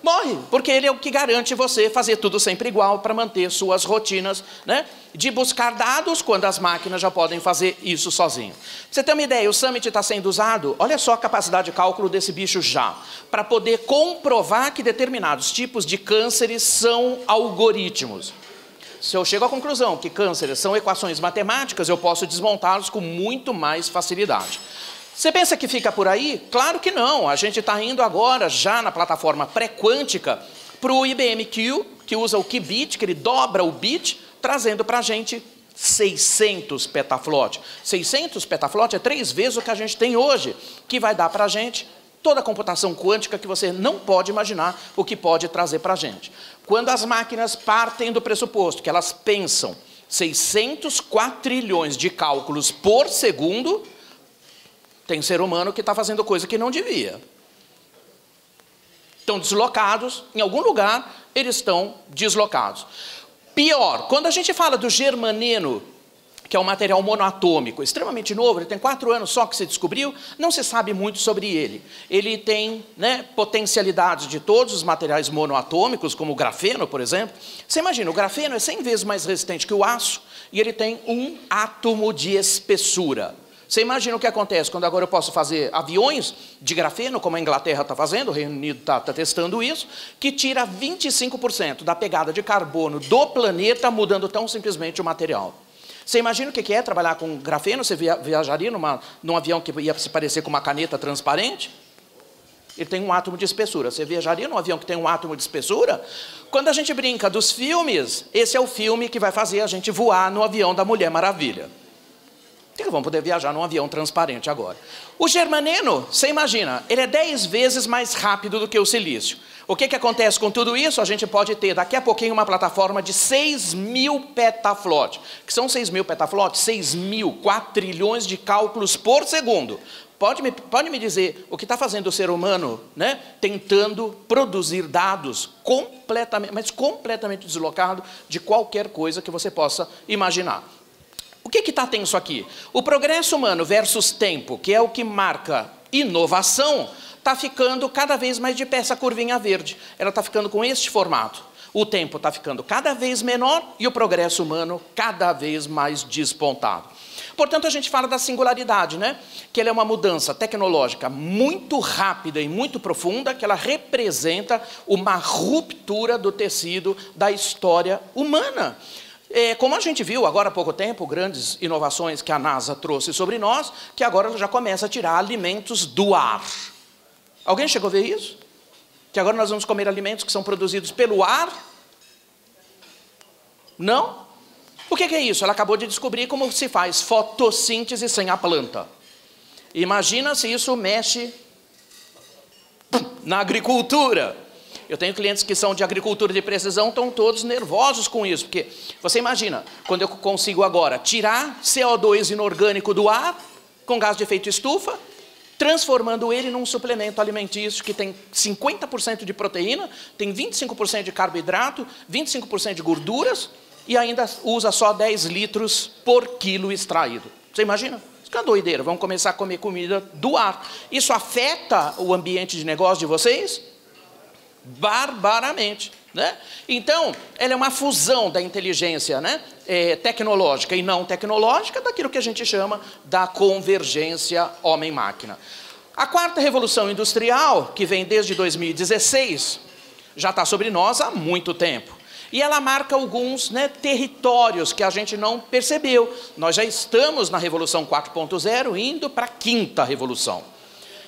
S5: Morre, porque ele é o que garante você fazer tudo sempre igual para manter suas rotinas, né? De buscar dados quando as máquinas já podem fazer isso sozinho. Pra você ter uma ideia, o Summit está sendo usado, olha só a capacidade de cálculo desse bicho já, para poder comprovar que determinados tipos de cânceres são algoritmos. Se eu chego à conclusão que cânceres são equações matemáticas, eu posso desmontá-los com muito mais facilidade. Você pensa que fica por aí? Claro que não. A gente está indo agora, já na plataforma pré-quântica, para o IBM Q, que usa o qubit, que ele dobra o bit, trazendo para a gente 600 petaflop. 600 petaflop é 3 vezes o que a gente tem hoje, que vai dar para a gente toda a computação quântica que você não pode imaginar o que pode trazer para a gente. Quando as máquinas partem do pressuposto que elas pensam 600 quatrilhões de cálculos por segundo, tem ser humano que está fazendo coisa que não devia. Estão deslocados, em algum lugar eles estão deslocados. Pior, quando a gente fala do germaneno, que é um material monoatômico, extremamente novo, ele tem 4 anos só que se descobriu, não se sabe muito sobre ele. Ele tem, né, potencialidades de todos os materiais monoatômicos, como o grafeno, por exemplo. Você imagina, o grafeno é 100 vezes mais resistente que o aço, e ele tem 1 átomo de espessura. Você imagina o que acontece quando agora eu posso fazer aviões de grafeno, como a Inglaterra está fazendo, o Reino Unido está testando isso, que tira 25% da pegada de carbono do planeta, mudando tão simplesmente o material. Você imagina o que é trabalhar com grafeno? Você viajaria num avião que ia se parecer com uma caneta transparente? Ele tem 1 átomo de espessura. Você viajaria num avião que tem 1 átomo de espessura? Quando a gente brinca dos filmes, esse é o filme que vai fazer a gente voar no avião da Mulher Maravilha. Eles vão poder viajar num avião transparente agora. O germaneno, você imagina, ele é 10 vezes mais rápido do que o silício. O que acontece com tudo isso? A gente pode ter daqui a pouquinho uma plataforma de 6.000 petaflops. Que são 6.000 petaflops? 6.000 quatrilhões de cálculos por segundo. Pode me dizer o que está fazendo o ser humano, né, tentando produzir dados completamente, mas completamente deslocado de qualquer coisa que você possa imaginar. O que está tenso aqui? O progresso humano versus tempo, que é o que marca inovação, está ficando cada vez mais de pé essa curvinha verde. Ela está ficando com este formato. O tempo está ficando cada vez menor e o progresso humano cada vez mais despontado. Portanto, a gente fala da singularidade, né? Que ela é uma mudança tecnológica muito rápida e muito profunda, que ela representa uma ruptura do tecido da história humana. Como a gente viu agora há pouco tempo, grandes inovações que a NASA trouxe sobre nós, que agora ela já começa a tirar alimentos do ar. Alguém chegou a ver isso? Que agora nós vamos comer alimentos que são produzidos pelo ar? Não? O que é isso? Ela acabou de descobrir como se faz fotossíntese sem a planta. Imagina se isso mexe na agricultura. Eu tenho clientes que são de agricultura de precisão, estão todos nervosos com isso, porque você imagina, quando eu consigo agora tirar CO2 inorgânico do ar, com gás de efeito estufa, transformando ele num suplemento alimentício que tem 50% de proteína, tem 25% de carboidrato, 25% de gorduras, e ainda usa só 10 litros por quilo extraído. Você imagina? Isso que é uma doideira, vamos começar a comer comida do ar. Isso afeta o ambiente de negócio de vocês? Barbaramente, né? Então, ela é uma fusão da inteligência, né, tecnológica e não tecnológica, daquilo que a gente chama da convergência homem-máquina. A 4ª revolução industrial, que vem desde 2016, já está sobre nós há muito tempo. E ela marca alguns, né, territórios que a gente não percebeu. Nós já estamos na Revolução 4.0, indo para a 5ª revolução.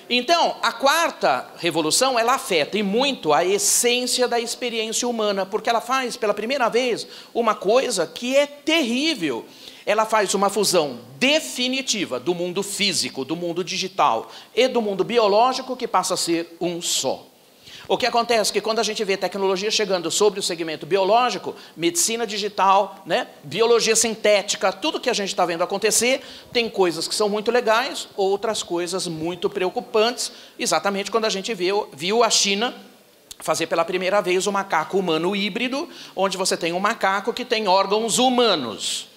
S5: Então, a 4ª revolução, ela afeta e muito a essência da experiência humana, porque ela faz, pela primeira vez, uma coisa que é terrível. ela faz uma fusão definitiva do mundo físico, do mundo digital e do mundo biológico, que passa a ser um só. O que acontece é que quando a gente vê tecnologia chegando sobre o segmento biológico, medicina digital, né, biologia sintética, tudo que a gente está vendo acontecer, tem coisas que são muito legais, outras coisas muito preocupantes, exatamente quando a gente viu a China fazer pela primeira vez o macaco humano híbrido, onde você tem um macaco que tem órgãos humanos.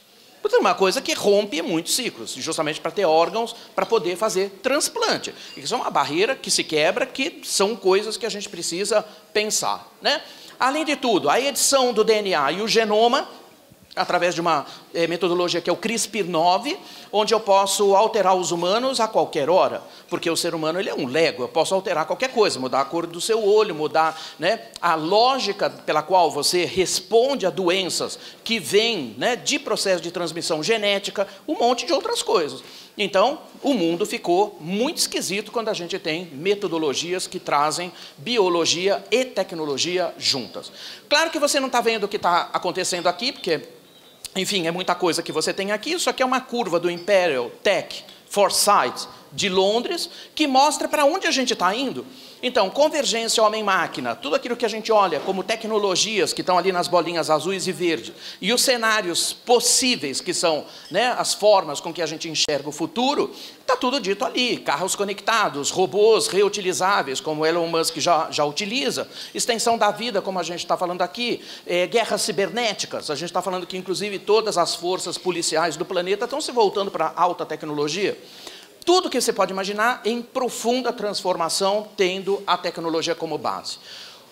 S5: É uma coisa que rompe muitos ciclos, justamente para ter órgãos, para poder fazer transplante. Isso é uma barreira que se quebra, que são coisas que a gente precisa pensar, né? Além de tudo, a edição do DNA e o genoma, através de uma metodologia que é o CRISPR-9, onde eu posso alterar os humanos a qualquer hora, porque o ser humano ele é um Lego, eu posso alterar qualquer coisa, mudar a cor do seu olho, mudar, né, a lógica pela qual você responde a doenças que vêm, né, de processo de transmissão genética, um monte de outras coisas. Então, o mundo ficou muito esquisito quando a gente tem metodologias que trazem biologia e tecnologia juntas. Claro que você não está vendo o que está acontecendo aqui, porque, enfim, é muita coisa que você tem aqui. Isso aqui é uma curva do Imperial Tech Foresight de Londres, que mostra para onde a gente está indo. Então, convergência homem-máquina, tudo aquilo que a gente olha como tecnologias que estão ali nas bolinhas azuis e verdes, e os cenários possíveis, que são, né, as formas com que a gente enxerga o futuro, está tudo dito ali. Carros conectados, robôs reutilizáveis, como Elon Musk já utiliza, extensão da vida, como a gente está falando aqui, guerras cibernéticas, a gente está falando que, inclusive, todas as forças policiais do planeta estão se voltando para a alta tecnologia. Tudo que você pode imaginar em profunda transformação, tendo a tecnologia como base.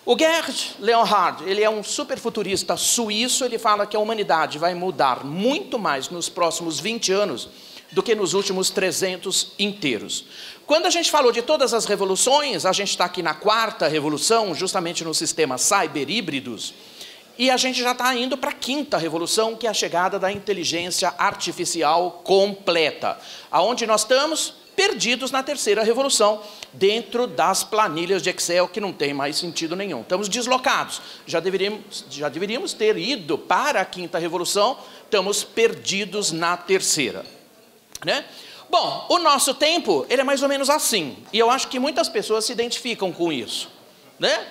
S5: O Gerd Leonhard, ele é um superfuturista suíço, ele fala que a humanidade vai mudar muito mais nos próximos 20 anos do que nos últimos 300 inteiros. Quando a gente falou de todas as revoluções, a gente está aqui na 4ª revolução, justamente no sistema cyber-híbridos, e a gente já está indo para a 5ª revolução, que é a chegada da inteligência artificial completa. Aonde nós estamos? Perdidos na 3ª revolução, dentro das planilhas de Excel, que não tem mais sentido nenhum. Estamos deslocados. Já deveríamos ter ido para a 5ª revolução, estamos perdidos na 3ª. Né? Bom, o nosso tempo, ele é mais ou menos assim. E eu acho que muitas pessoas se identificam com isso. Né?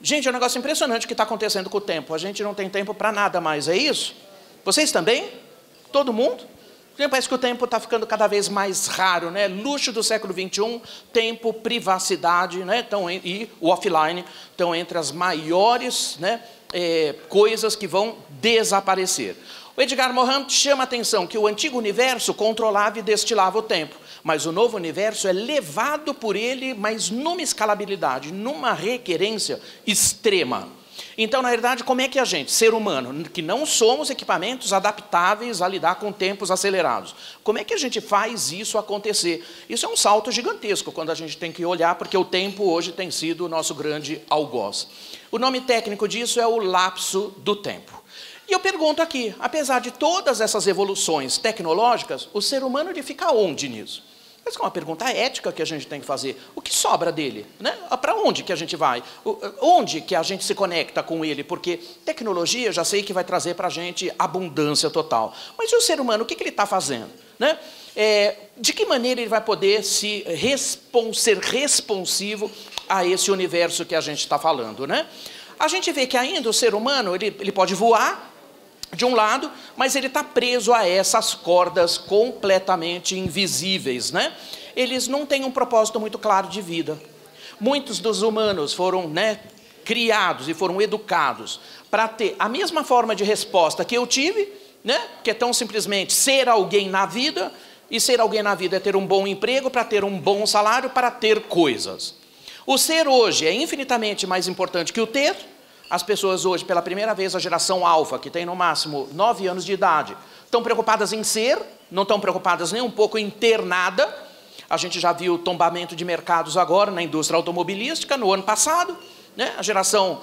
S5: Gente, é um negócio impressionante o que está acontecendo com o tempo. A gente não tem tempo para nada mais, é isso? Vocês também? Todo mundo? Parece que o tempo está ficando cada vez mais raro, né? Luxo do século XXI, tempo, privacidade, né? E o offline estão entre as maiores, né, coisas que vão desaparecer. O Edgar Morin chama a atenção que o antigo universo controlava e destilava o tempo, mas o novo universo é levado por ele, mas numa escalabilidade, numa requerência extrema. Então, na verdade, como é que a gente, ser humano, que não somos equipamentos adaptáveis a lidar com tempos acelerados, como é que a gente faz isso acontecer? Isso é um salto gigantesco quando a gente tem que olhar, porque o tempo hoje tem sido o nosso grande algoz. O nome técnico disso é o lapso do tempo. E eu pergunto aqui, apesar de todas essas evoluções tecnológicas, o ser humano ele fica onde nisso? Essa é uma pergunta ética que a gente tem que fazer. O que sobra dele? Né? Para onde que a gente vai? Onde que a gente se conecta com ele? Porque tecnologia, já sei que vai trazer para a gente abundância total. Mas e o ser humano, o que ele está fazendo? Né? De que maneira ele vai poder ser responsivo a esse universo que a gente está falando? Né? A gente vê que ainda o ser humano ele pode voar, de um lado, mas ele está preso a essas cordas completamente invisíveis, né? Eles não têm um propósito muito claro de vida. Muitos dos humanos foram, né, criados e foram educados para ter a mesma forma de resposta que eu tive, né? Que é tão simplesmente ser alguém na vida, e ser alguém na vida é ter um bom emprego, para ter um bom salário, para ter coisas. O ser hoje é infinitamente mais importante que o ter. As pessoas hoje, pela primeira vez, a geração alfa, que tem no máximo 9 anos de idade, estão preocupadas em ser, não estão preocupadas nem um pouco em ter nada. A gente já viu o tombamento de mercados agora na indústria automobilística, no ano passado. Né? A geração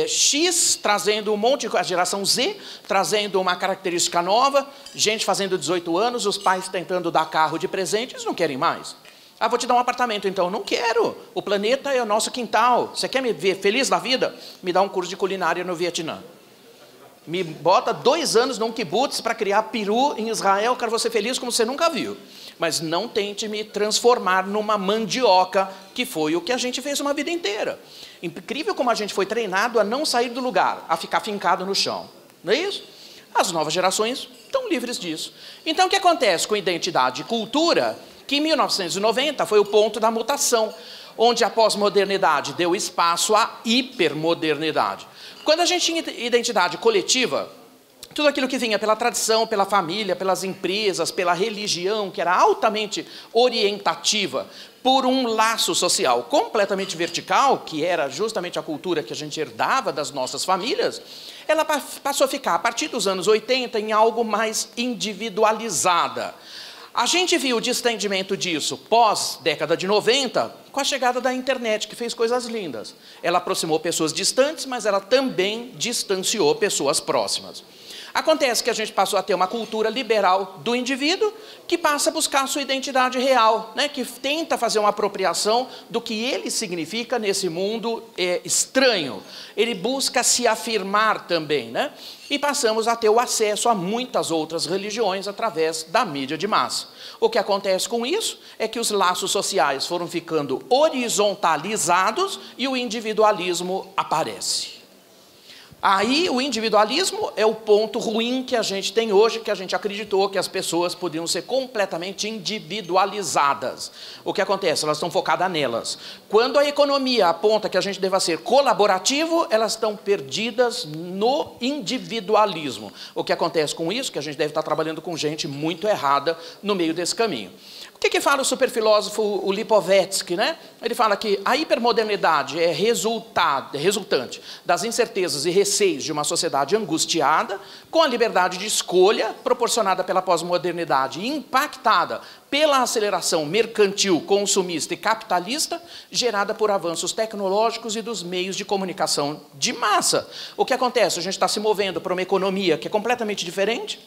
S5: X trazendo um monte de... A geração Z trazendo uma característica nova, gente fazendo 18 anos, os pais tentando dar carro de presente, eles não querem mais. Ah, vou te dar um apartamento, então. Não quero. O planeta é o nosso quintal. Você quer me ver feliz da vida? Me dá um curso de culinária no Vietnã. Me bota 2 anos num kibutz para criar peru em Israel, quero você feliz como você nunca viu. Mas não tente me transformar numa mandioca, que foi o que a gente fez uma vida inteira. Incrível como a gente foi treinado a não sair do lugar, a ficar fincado no chão. Não é isso? As novas gerações estão livres disso. Então, o que acontece com identidade e cultura? Que em 1990 foi o ponto da mutação, onde a pós-modernidade deu espaço à hipermodernidade. Quando a gente tinha identidade coletiva, tudo aquilo que vinha pela tradição, pela família, pelas empresas, pela religião, que era altamente orientativa, por um laço social completamente vertical, que era justamente a cultura que a gente herdava das nossas famílias, ela passou a ficar, a partir dos anos 80, em algo mais individualizada. A gente viu o distendimento disso pós-década de 90, com a chegada da internet, que fez coisas lindas. Ela aproximou pessoas distantes, mas ela também distanciou pessoas próximas. Acontece que a gente passou a ter uma cultura liberal do indivíduo, que passa a buscar a sua identidade real, né? Que tenta fazer uma apropriação do que ele significa nesse mundo estranho. Ele busca se afirmar também, né? E passamos a ter o acesso a muitas outras religiões através da mídia de massa. O que acontece com isso é que os laços sociais foram ficando horizontalizados e o individualismo aparece. Aí o individualismo é o ponto ruim que a gente tem hoje, que a gente acreditou que as pessoas podiam ser completamente individualizadas. O que acontece? Elas estão focadas nelas. Quando a economia aponta que a gente deva ser colaborativo, elas estão perdidas no individualismo. O que acontece com isso? Que a gente deve estar trabalhando com gente muito errada no meio desse caminho. O que fala o superfilósofo o Lipovetsky, né? Ele fala que a hipermodernidade é resultante das incertezas e receios de uma sociedade angustiada, com a liberdade de escolha proporcionada pela pós-modernidade e impactada pela aceleração mercantil, consumista e capitalista, gerada por avanços tecnológicos e dos meios de comunicação de massa. O que acontece? A gente está se movendo para uma economia que é completamente diferente,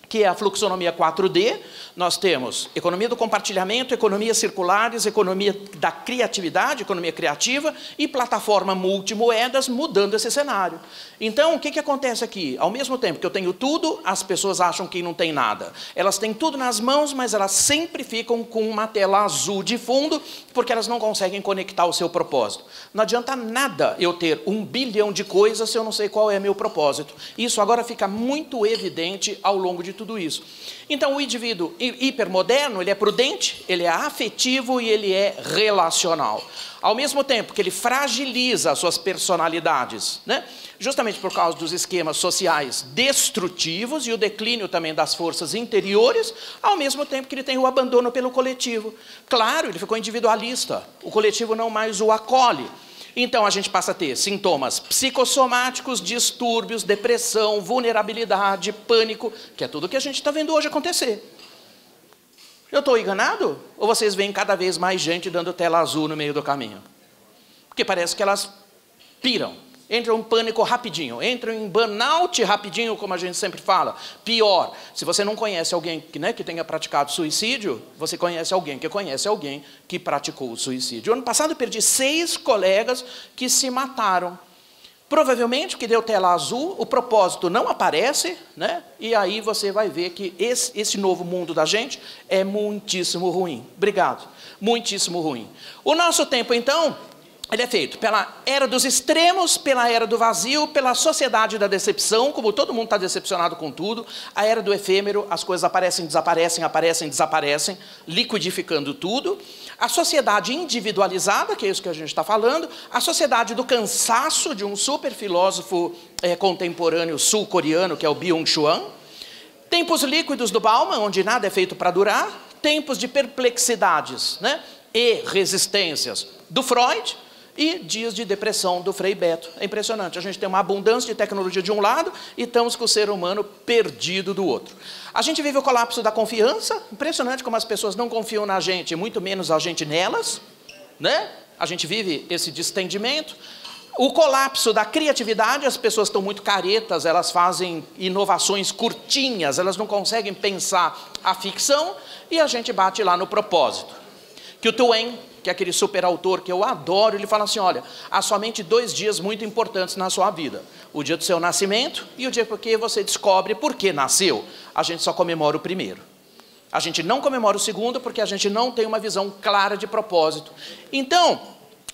S5: que é a fluxonomia 4D. Nós temos economia do compartilhamento, economias circulares, economia da criatividade, economia criativa e plataforma multimoedas, mudando esse cenário. Então, o que acontece aqui? Ao mesmo tempo que eu tenho tudo, as pessoas acham que não tem nada. Elas têm tudo nas mãos, mas elas sempre ficam com uma tela azul de fundo, porque elas não conseguem conectar o seu propósito. Não adianta nada eu ter 1 bilhão de coisas se eu não sei qual é meu propósito. Isso agora fica muito evidente ao longo de tudo isso. Então, o indivíduo hipermoderno, ele é prudente, ele é afetivo e ele é relacional. Ao mesmo tempo que ele fragiliza as suas personalidades, né? Justamente por causa dos esquemas sociais destrutivos e o declínio também das forças interiores, ao mesmo tempo que ele tem o abandono pelo coletivo. Claro, ele ficou individualista, o coletivo não mais o acolhe. Então, a gente passa a ter sintomas psicossomáticos, distúrbios, depressão, vulnerabilidade, pânico, que é tudo o que a gente está vendo hoje acontecer. Eu estou enganado? Ou vocês veem cada vez mais gente dando tela azul no meio do caminho? Porque parece que elas piram, entram em pânico rapidinho, entram em burnout rapidinho, como a gente sempre fala. Pior, se você não conhece alguém que tenha praticado suicídio, você conhece alguém que praticou o suicídio. Ano passado eu perdi 6 colegas que se mataram. Provavelmente o que deu tela azul, o propósito não aparece, né? E aí você vai ver que esse novo mundo da gente é muitíssimo ruim. Obrigado. Muitíssimo ruim. O nosso tempo, então, ele é feito pela era dos extremos, pela era do vazio, pela sociedade da decepção, como todo mundo está decepcionado com tudo, a era do efêmero, as coisas aparecem, desaparecem, liquidificando tudo, a sociedade individualizada, que é isso que a gente está falando, a sociedade do cansaço de um super filósofo contemporâneo sul-coreano, que é o Byung-Chul, tempos líquidos do Bauman, onde nada é feito para durar, tempos de perplexidades, né? E resistências do Freud, e dias de depressão do Frei Beto. É impressionante, a gente tem uma abundância de tecnologia de um lado e estamos com o ser humano perdido do outro. A gente vive o colapso da confiança, impressionante como as pessoas não confiam na gente, muito menos a gente nelas, né? A gente vive esse distendimento. O colapso da criatividade, as pessoas estão muito caretas, elas fazem inovações curtinhas, elas não conseguem pensar a ficção, e a gente bate lá no propósito. Que o Twain, que é aquele super autor que eu adoro, ele fala assim, olha, há somente 2 dias muito importantes na sua vida. O dia do seu nascimento e o dia porque você descobre por que nasceu. A gente só comemora o primeiro. A gente não comemora o segundo porque a gente não tem uma visão clara de propósito. Então,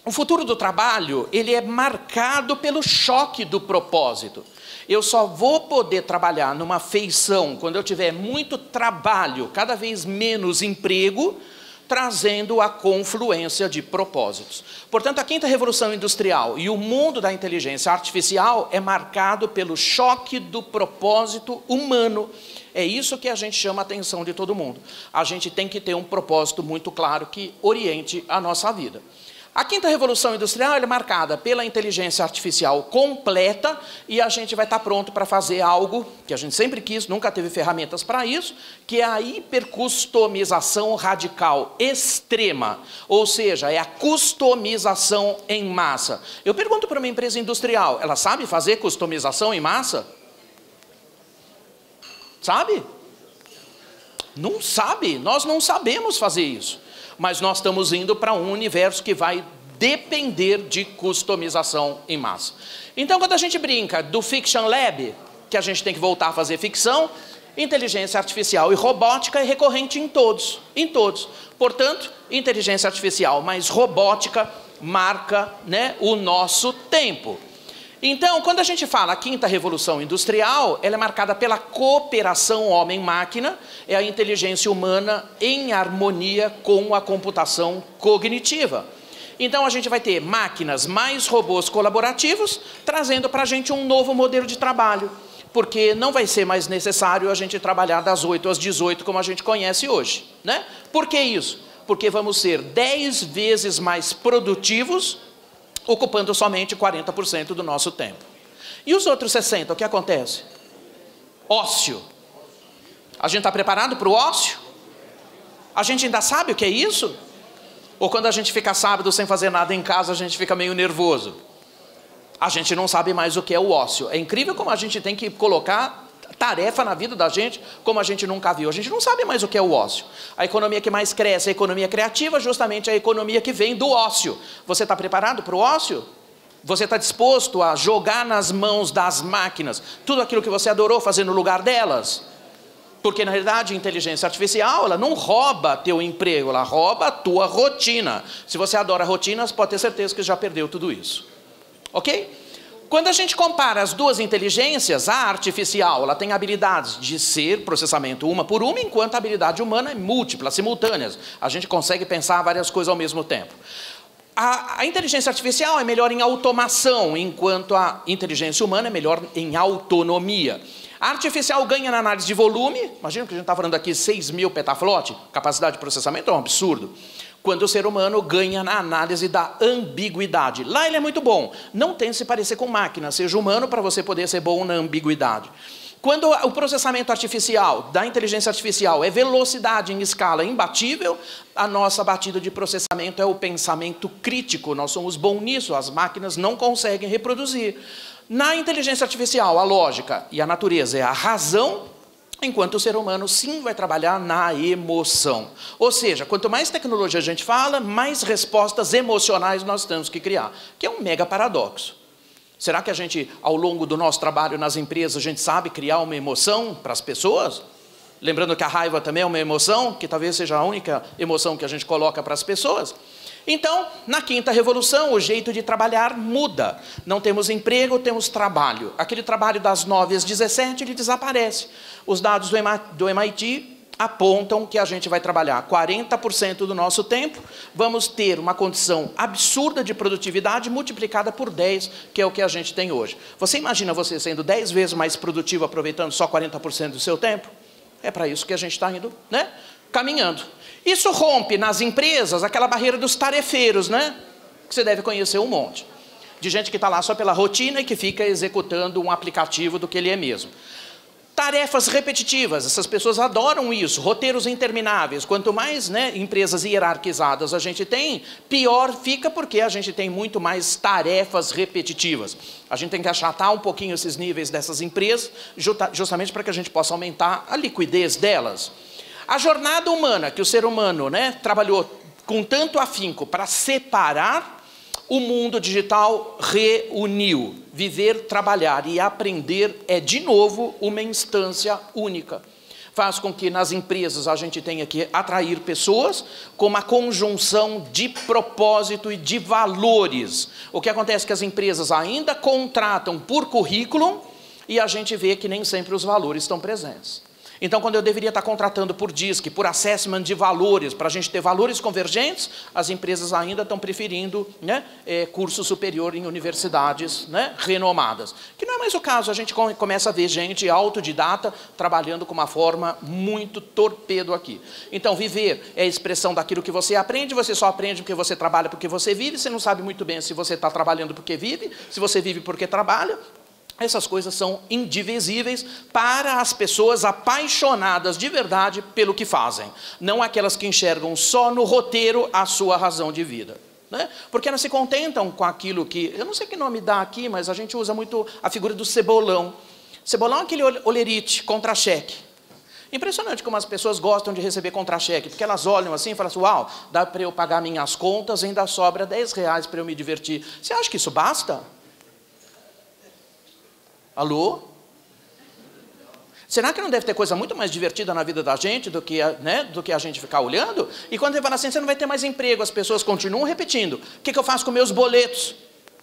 S5: o futuro do trabalho, ele é marcado pelo choque do propósito. Eu só vou poder trabalhar numa feição quando eu tiver muito trabalho, cada vez menos emprego, trazendo a confluência de propósitos. Portanto, a 5ª Revolução Industrial e o mundo da inteligência artificial é marcado pelo choque do propósito humano. É isso que a gente chama a atenção de todo mundo. A gente tem que ter um propósito muito claro que oriente a nossa vida. A 5ª Revolução Industrial é marcada pela inteligência artificial completa e a gente vai estar pronto para fazer algo que a gente sempre quis, nunca teve ferramentas para isso, que é a hipercustomização radical extrema, ou seja, é a customização em massa. Eu pergunto para uma empresa industrial, ela sabe fazer customização em massa? Sabe? Não sabe, nós não sabemos fazer isso. Mas nós estamos indo para um universo que vai depender de customização em massa. Então, quando a gente brinca do Fiction Lab, que a gente tem que voltar a fazer ficção, inteligência artificial e robótica é recorrente em todos, em todos. Portanto, inteligência artificial mais robótica marca, né, o nosso tempo. Então, quando a gente fala a 5ª Revolução Industrial, ela é marcada pela cooperação homem-máquina, é a inteligência humana em harmonia com a computação cognitiva. Então, a gente vai ter máquinas mais robôs colaborativos, trazendo para a gente um novo modelo de trabalho, porque não vai ser mais necessário a gente trabalhar das 8 às 18, como a gente conhece hoje, né? Por que isso? Porque vamos ser 10 vezes mais produtivos, ocupando somente 40% do nosso tempo. E os outros 60%, o que acontece? Ócio. A gente está preparado para o ócio? A gente ainda sabe o que é isso? Ou quando a gente fica sábado sem fazer nada em casa, a gente fica meio nervoso? A gente não sabe mais o que é o ócio. É incrível como a gente tem que colocar tarefa na vida da gente, como a gente nunca viu. A gente não sabe mais o que é o ócio. A economia que mais cresce é a economia criativa, justamente a economia que vem do ócio. Você está preparado para o ócio? Você está disposto a jogar nas mãos das máquinas tudo aquilo que você adorou fazer no lugar delas? Porque, na realidade, a inteligência artificial, ela não rouba teu emprego, ela rouba a tua rotina. Se você adora rotinas, pode ter certeza que já perdeu tudo isso. Ok? Quando a gente compara as duas inteligências, a artificial, ela tem habilidades de ser processamento uma por uma, enquanto a habilidade humana é múltipla, simultâneas. A gente consegue pensar várias coisas ao mesmo tempo. A inteligência artificial é melhor em automação, enquanto a inteligência humana é melhor em autonomia. A artificial ganha na análise de volume, imagina que a gente está falando aqui 6.000 petaflop, capacidade de processamento é um absurdo. Quando o ser humano ganha na análise da ambiguidade. Lá ele é muito bom. Não tente se parecer com máquina. Seja humano para você poder ser bom na ambiguidade. Quando o processamento artificial, da inteligência artificial, é velocidade em escala imbatível, a nossa batida de processamento é o pensamento crítico. Nós somos bons nisso. As máquinas não conseguem reproduzir. Na inteligência artificial, a lógica e a natureza é a razão, enquanto o ser humano, sim, vai trabalhar na emoção. Ou seja, quanto mais tecnologia a gente fala, mais respostas emocionais nós temos que criar, que é um mega paradoxo. Será que a gente, ao longo do nosso trabalho nas empresas, a gente sabe criar uma emoção para as pessoas? Lembrando que a raiva também é uma emoção, que talvez seja a única emoção que a gente coloca para as pessoas. Então, na 5ª Revolução, o jeito de trabalhar muda. Não temos emprego, temos trabalho. Aquele trabalho das 9 às 17, ele desaparece. Os dados do MIT apontam que a gente vai trabalhar 40% do nosso tempo, vamos ter uma condição absurda de produtividade multiplicada por 10, que é o que a gente tem hoje. Você imagina você sendo 10 vezes mais produtivo aproveitando só 40% do seu tempo? É para isso que a gente está indo, né? Caminhando. Isso rompe nas empresas aquela barreira dos tarefeiros, né? Que você deve conhecer um monte. De gente que está lá só pela rotina e que fica executando um aplicativo do que ele é mesmo. Tarefas repetitivas, essas pessoas adoram isso. Roteiros intermináveis. Quanto mais, né, empresas hierarquizadas a gente tem, pior fica porque a gente tem muito mais tarefas repetitivas. A gente tem que achatar um pouquinho esses níveis dessas empresas, justamente para que a gente possa aumentar a liquidez delas. A jornada humana, que o ser humano, né, trabalhou com tanto afinco para separar, o mundo digital reuniu. Viver, trabalhar e aprender é, de novo, uma instância única. Faz com que nas empresas a gente tenha que atrair pessoas com uma conjunção de propósito e de valores. O que acontece é que as empresas ainda contratam por currículo e a gente vê que nem sempre os valores estão presentes. Então, quando eu deveria estar contratando por DISC, por assessment de valores, para a gente ter valores convergentes, as empresas ainda estão preferindo, né, curso superior em universidades, né, renomadas. Que não é mais o caso, a gente começa a ver gente autodidata trabalhando com uma forma muito torpedo aqui. Então, viver é a expressão daquilo que você aprende, você só aprende porque você trabalha, porque você vive, você não sabe muito bem se você está trabalhando porque vive, se você vive porque trabalha. Essas coisas são indivisíveis para as pessoas apaixonadas de verdade pelo que fazem. Não aquelas que enxergam só no roteiro a sua razão de vida. Né? Porque elas se contentam com aquilo que... Eu não sei que nome dá aqui, mas a gente usa muito a figura do cebolão. Cebolão é aquele olerite, contra-cheque. Impressionante como as pessoas gostam de receber contra-cheque, porque elas olham assim e falam assim, uau, dá para eu pagar minhas contas, ainda sobra R$10 para eu me divertir. Você acha que isso basta? Alô? Será que não deve ter coisa muito mais divertida na vida da gente do que, né, do que a gente ficar olhando? E quando ele fala assim, você não vai ter mais emprego, as pessoas continuam repetindo. O que eu faço com meus boletos?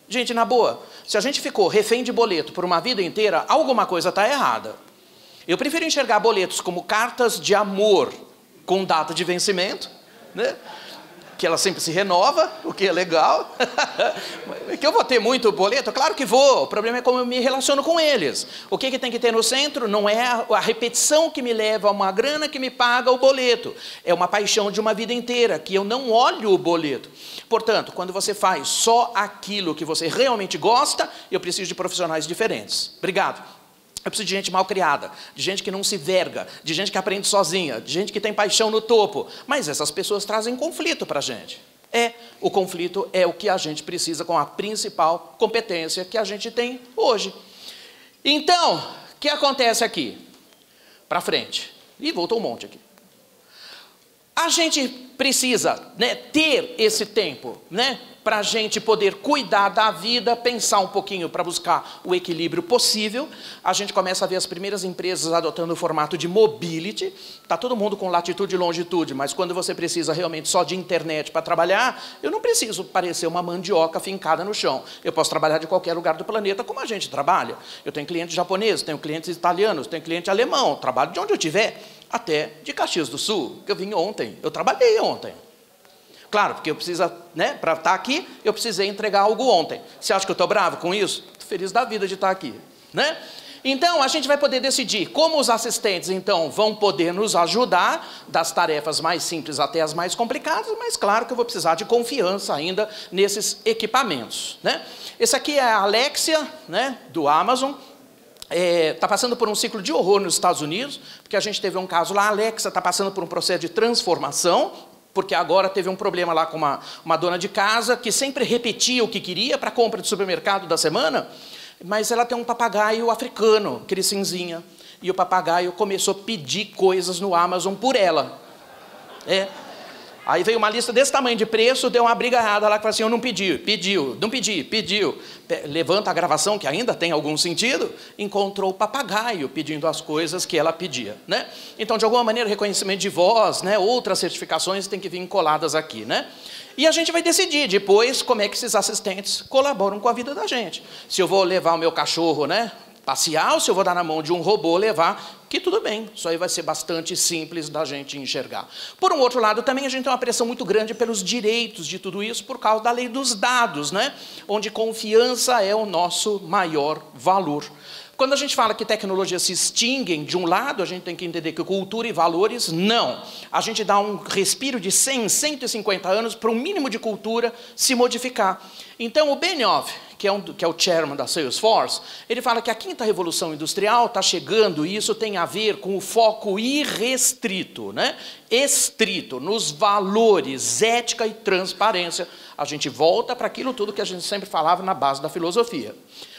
S5: Gente, na boa, se a gente ficou refém de boleto por uma vida inteira, alguma coisa está errada. Eu prefiro enxergar boletos como cartas de amor com data de vencimento, né? Que ela sempre se renova, o que é legal. Que eu vou ter muito boleto? Claro que vou. O problema é como eu me relaciono com eles. O que tem que ter no centro não é a repetição que me leva a uma grana que me paga o boleto. É uma paixão de uma vida inteira, que eu não olho o boleto. Portanto, quando você faz só aquilo que você realmente gosta, eu preciso de profissionais diferentes. Obrigado. Eu preciso de gente mal criada, de gente que não se verga, de gente que aprende sozinha, de gente que tem paixão no topo. Mas essas pessoas trazem conflito para a gente. O conflito é o que a gente precisa com a principal competência que a gente tem hoje. Então, o que acontece aqui? Para frente. Ih, voltou um monte aqui. A gente precisa, né, ter esse tempo, né, para a gente poder cuidar da vida, pensar um pouquinho para buscar o equilíbrio possível. A gente começa a ver as primeiras empresas adotando o formato de mobility. Está todo mundo com latitude e longitude, mas quando você precisa realmente só de internet para trabalhar, eu não preciso parecer uma mandioca fincada no chão. Eu posso trabalhar de qualquer lugar do planeta como a gente trabalha. Eu tenho clientes japoneses, tenho clientes italianos, tenho cliente alemão, trabalho de onde eu estiver, até de Caxias do Sul, que eu vim ontem. Eu trabalhei ontem. Claro, porque eu preciso, né, para estar aqui, eu precisei entregar algo ontem. Você acha que eu estou bravo com isso? Estou feliz da vida de estar aqui, né? Então, a gente vai poder decidir como os assistentes, então, vão poder nos ajudar, das tarefas mais simples até as mais complicadas, mas claro que eu vou precisar de confiança ainda nesses equipamentos, né? Esse aqui é a Alexia, né, do Amazon. Está passando por um ciclo de horror nos Estados Unidos, porque a gente teve um caso lá, a Alexa está passando por um processo de transformação, porque agora teve um problema lá com uma dona de casa que sempre repetia o que queria para a compra de supermercado da semana, mas ela tem um papagaio africano, aquele cinzinha, e o papagaio começou a pedir coisas no Amazon por ela. Aí veio uma lista desse tamanho de preço, deu uma brigaiada lá que falou assim, eu não pedi, pediu, não pedi, pediu. Levanta a gravação, que ainda tem algum sentido, encontrou o papagaio pedindo as coisas que ela pedia, né? Então, de alguma maneira, reconhecimento de voz, né, outras certificações têm que vir coladas aqui, né? E a gente vai decidir depois como é que esses assistentes colaboram com a vida da gente. Se eu vou levar o meu cachorro, né, passear, ou se eu vou dar na mão de um robô levar, que tudo bem, isso aí vai ser bastante simples da gente enxergar. Por um outro lado, também a gente tem uma pressão muito grande pelos direitos de tudo isso, por causa da lei dos dados, né? Onde confiança é o nosso maior valor. Quando a gente fala que tecnologias se extinguem, de um lado, a gente tem que entender que cultura e valores, não. A gente dá um respiro de 100, 150 anos para um mínimo de cultura se modificar. Então, o Benioff, que é o chairman da Salesforce, ele fala que a quinta revolução industrial está chegando e isso tem a ver com o foco irrestrito, né? Estrito, nos valores, ética e transparência. A gente volta para aquilo tudo que a gente sempre falava na base da filosofia.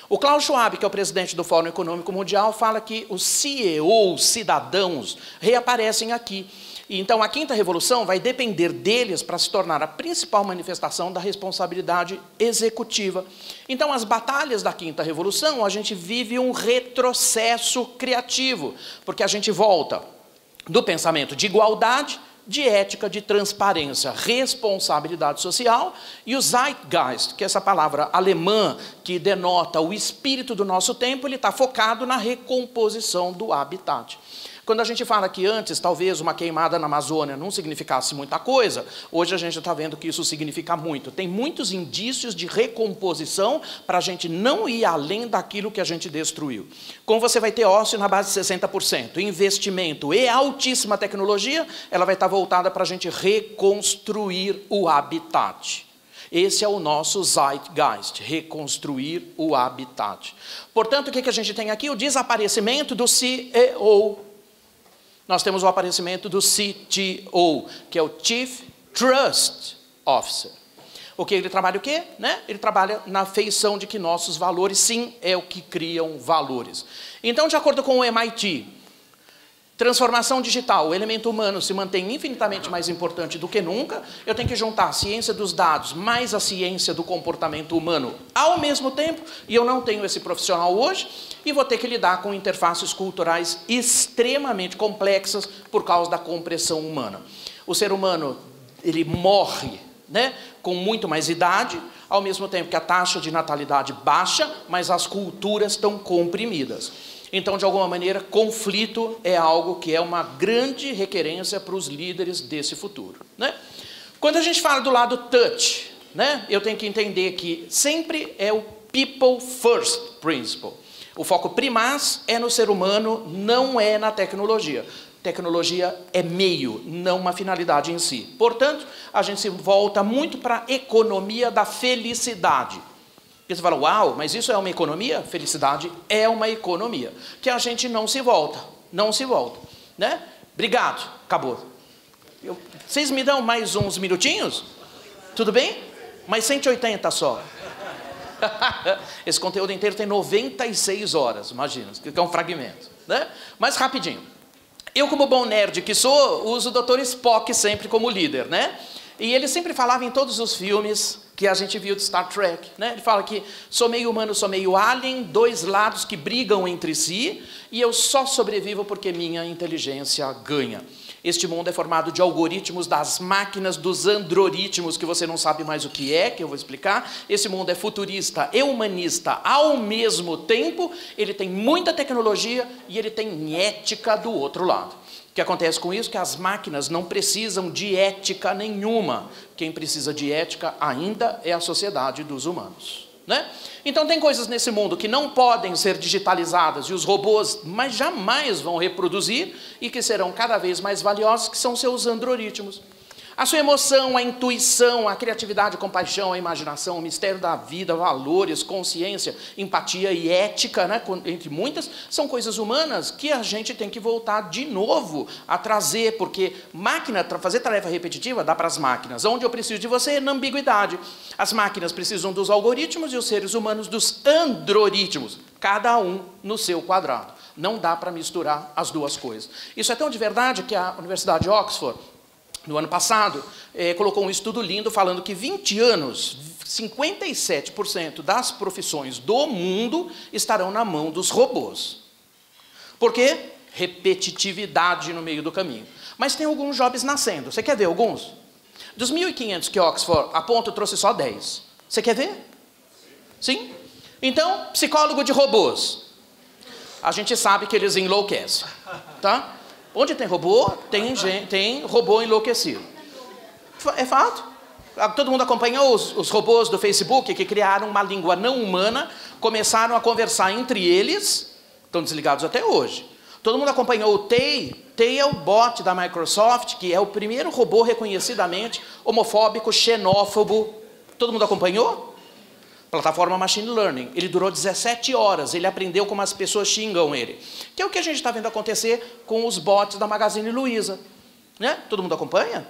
S5: O Klaus Schwab, que é o presidente do Fórum Econômico Mundial, fala que os CEOs, cidadãos, reaparecem aqui. E então a quinta revolução vai depender deles para se tornar a principal manifestação da responsabilidade executiva. Então as batalhas da quinta revolução, a gente vive um retrocesso criativo, porque a gente volta do pensamento de igualdade, de ética, de transparência, responsabilidade social, e o Zeitgeist, que é essa palavra alemã que denota o espírito do nosso tempo, ele está focado na recomposição do habitat. Quando a gente fala que antes, talvez, uma queimada na Amazônia não significasse muita coisa, hoje a gente está vendo que isso significa muito. Tem muitos indícios de recomposição para a gente não ir além daquilo que a gente destruiu. Como você vai ter ócio na base de 60%, investimento e altíssima tecnologia, ela vai estar voltada para a gente reconstruir o habitat. Esse é o nosso Zeitgeist, reconstruir o habitat. Portanto, o que a gente tem aqui? O desaparecimento do CEO. Nós temos o aparecimento do CTO, que é o Chief Trust Officer. O que ele trabalha o quê? Ele trabalha na feição de que nossos valores, sim, é o que criam valores. Então, de acordo com o MIT, transformação digital, o elemento humano se mantém infinitamente mais importante do que nunca. Eu tenho que juntar a ciência dos dados mais a ciência do comportamento humano ao mesmo tempo, e eu não tenho esse profissional hoje, e vou ter que lidar com interfaces culturais extremamente complexas por causa da compressão humana. O ser humano, ele morre, com muito mais idade, ao mesmo tempo que a taxa de natalidade baixa, mas as culturas estão comprimidas. Então, de alguma maneira, conflito é algo que é uma grande requerência para os líderes desse futuro. Quando a gente fala do lado touch, eu tenho que entender que sempre é o people first principle. O foco primaz é no ser humano, não é na tecnologia. Tecnologia é meio, não uma finalidade em si. Portanto, a gente se volta muito para a economia da felicidade. E você fala, uau, mas isso é uma economia? Felicidade é uma economia. Que a gente não se volta, não se volta. Obrigado, acabou. Vocês me dão mais uns minutinhos? Tudo bem? Mais 180 só. Esse conteúdo inteiro tem 96 horas, imagina, que é um fragmento. Mas rapidinho. Eu, como bom nerd que sou, uso o Dr. Spock sempre como líder, E ele sempre falava em todos os filmes que a gente viu de Star Trek, Ele fala que sou meio humano, sou meio alien, dois lados que brigam entre si, e eu só sobrevivo porque minha inteligência ganha. Este mundo é formado de algoritmos das máquinas, dos androritmos, que você não sabe mais o que eu vou explicar. Esse mundo é futurista e humanista ao mesmo tempo, ele tem muita tecnologia e ele tem ética do outro lado. O que acontece com isso? Que as máquinas não precisam de ética nenhuma. Quem precisa de ética ainda é a sociedade dos humanos. Então tem coisas nesse mundo que não podem ser digitalizadas e os robôs mas jamais vão reproduzir e que serão cada vez mais valiosos, que são seus androritmos. A sua emoção, a intuição, a criatividade, a compaixão, a imaginação, o mistério da vida, valores, consciência, empatia e ética, entre muitas, são coisas humanas que a gente tem que voltar de novo a trazer, porque máquina, fazer tarefa repetitiva, dá para as máquinas. Onde eu preciso de você é na ambiguidade. As máquinas precisam dos algoritmos e os seres humanos dos androritmos, cada um no seu quadrado. Não dá para misturar as duas coisas. Isso é tão de verdade que a Universidade de Oxford, no ano passado, colocou um estudo lindo falando que 20 anos, 57% das profissões do mundo estarão na mão dos robôs. Por quê? Repetitividade no meio do caminho. Mas tem alguns jobs nascendo. Você quer ver alguns? Dos 1.500 que Oxford aponta, eu trouxe só 10. Você quer ver? Sim? Então, psicólogo de robôs. A gente sabe que eles enlouquecem. Tá? Onde tem robô, tem robô enlouquecido. É fato. Todo mundo acompanhou os robôs do Facebook que criaram uma língua não humana, começaram a conversar entre eles, estão desligados até hoje. Todo mundo acompanhou o Tay. Tay é o bot da Microsoft, que é o primeiro robô reconhecidamente homofóbico, xenófobo. Todo mundo acompanhou? Plataforma Machine Learning. Ele durou 17 horas, ele aprendeu como as pessoas xingam ele. Que é o que a gente está vendo acontecer com os bots da Magazine Luiza. Todo mundo acompanha?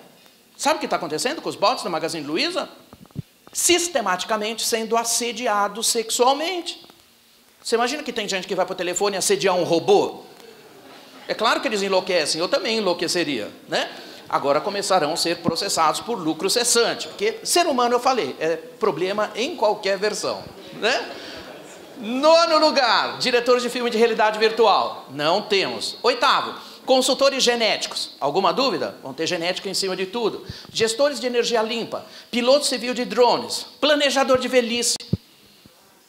S5: Sabe o que está acontecendo com os bots da Magazine Luiza? Sistematicamente sendo assediados sexualmente. Você imagina que tem gente que vai para o telefone assediar um robô? É claro que eles enlouquecem, eu também enlouqueceria. agora começarão a ser processados por lucro cessante. Porque ser humano, eu falei, é problema em qualquer versão, né? 9º lugar, diretores de filme de realidade virtual. Não temos. 8º, consultores genéticos. Alguma dúvida? Vão ter genética em cima de tudo. Gestores de energia limpa. Piloto civil de drones. Planejador de velhice.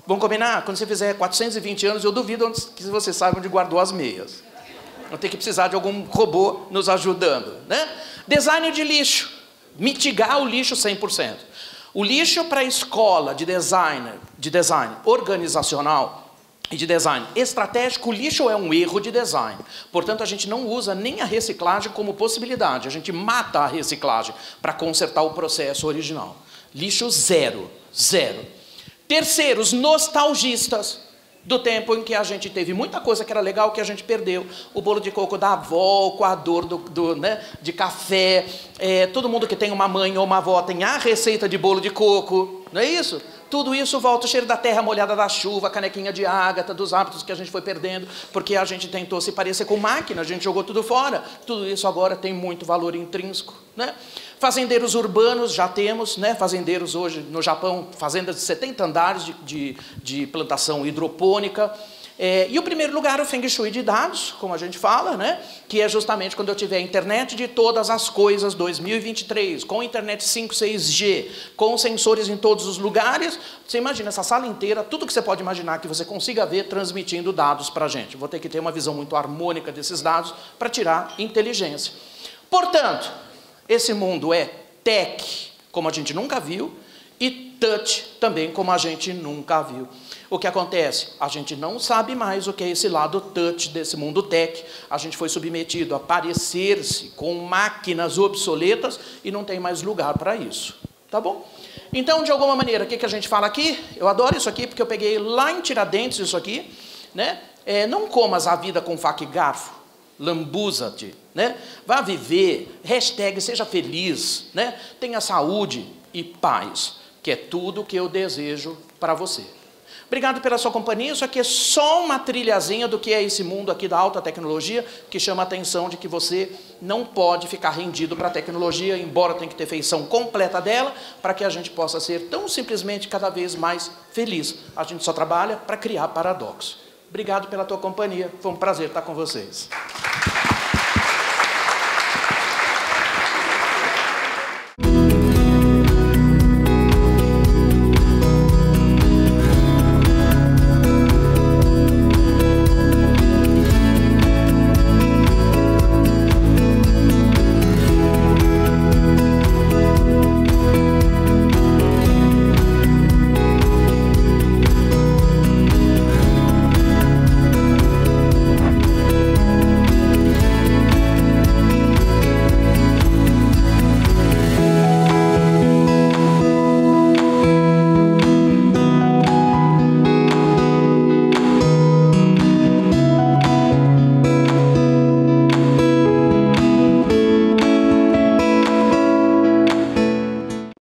S5: Vamos combinar? Quando você fizer 420 anos, eu duvido que você saiba onde guardou as meias. Vão ter que precisar de algum robô nos ajudando, né? Design de lixo. Mitigar o lixo 100%. O lixo para a escola de design organizacional e de design estratégico, o lixo é um erro de design. Portanto, a gente não usa nem a reciclagem como possibilidade. A gente mata a reciclagem para consertar o processo original. Lixo zero. Zero. Terceiro, os nostalgistas. Do tempo em que a gente teve muita coisa que era legal que a gente perdeu. O bolo de coco da avó, o coador né, de café. Todo mundo que tem uma mãe ou uma avó tem a receita de bolo de coco. Não é isso? Tudo isso volta, o cheiro da terra molhada da chuva, a canequinha de ágata, dos hábitos que a gente foi perdendo, porque a gente tentou se parecer com máquina, a gente jogou tudo fora. Tudo isso agora tem muito valor intrínseco, né? Fazendeiros urbanos, já temos, né? Fazendeiros hoje no Japão, fazendas de 70 andares de plantação hidropônica. E o primeiro lugar, o Feng Shui de dados, como a gente fala, né? Que é justamente quando eu tiver a internet de todas as coisas 2023, com internet 5, 6G, com sensores em todos os lugares. Você imagina essa sala inteira, tudo que você pode imaginar que você consiga ver transmitindo dados para a gente. Vou ter que ter uma visão muito harmônica desses dados para tirar inteligência. Portanto, esse mundo é tech, como a gente nunca viu, e touch também, como a gente nunca viu. O que acontece? A gente não sabe mais o que é esse lado touch desse mundo tech. A gente foi submetido a parecer-se com máquinas obsoletas e não tem mais lugar para isso. Tá bom? Então, de alguma maneira, o que a gente fala aqui? Eu adoro isso aqui, porque eu peguei lá em Tiradentes isso aqui, né? Não comas a vida com faca e garfo. Lambuza-te, né? Vá viver, hashtag seja feliz, né? Tenha saúde e paz, que é tudo que eu desejo para você. Obrigado pela sua companhia. Isso aqui é só uma trilhazinha do que é esse mundo aqui da alta tecnologia, que chama a atenção de que você não pode ficar rendido para a tecnologia, embora tenha que ter feição completa dela, para que a gente possa ser tão simplesmente cada vez mais feliz. A gente só trabalha para criar paradoxo. Obrigado pela tua companhia. Foi um prazer estar com vocês.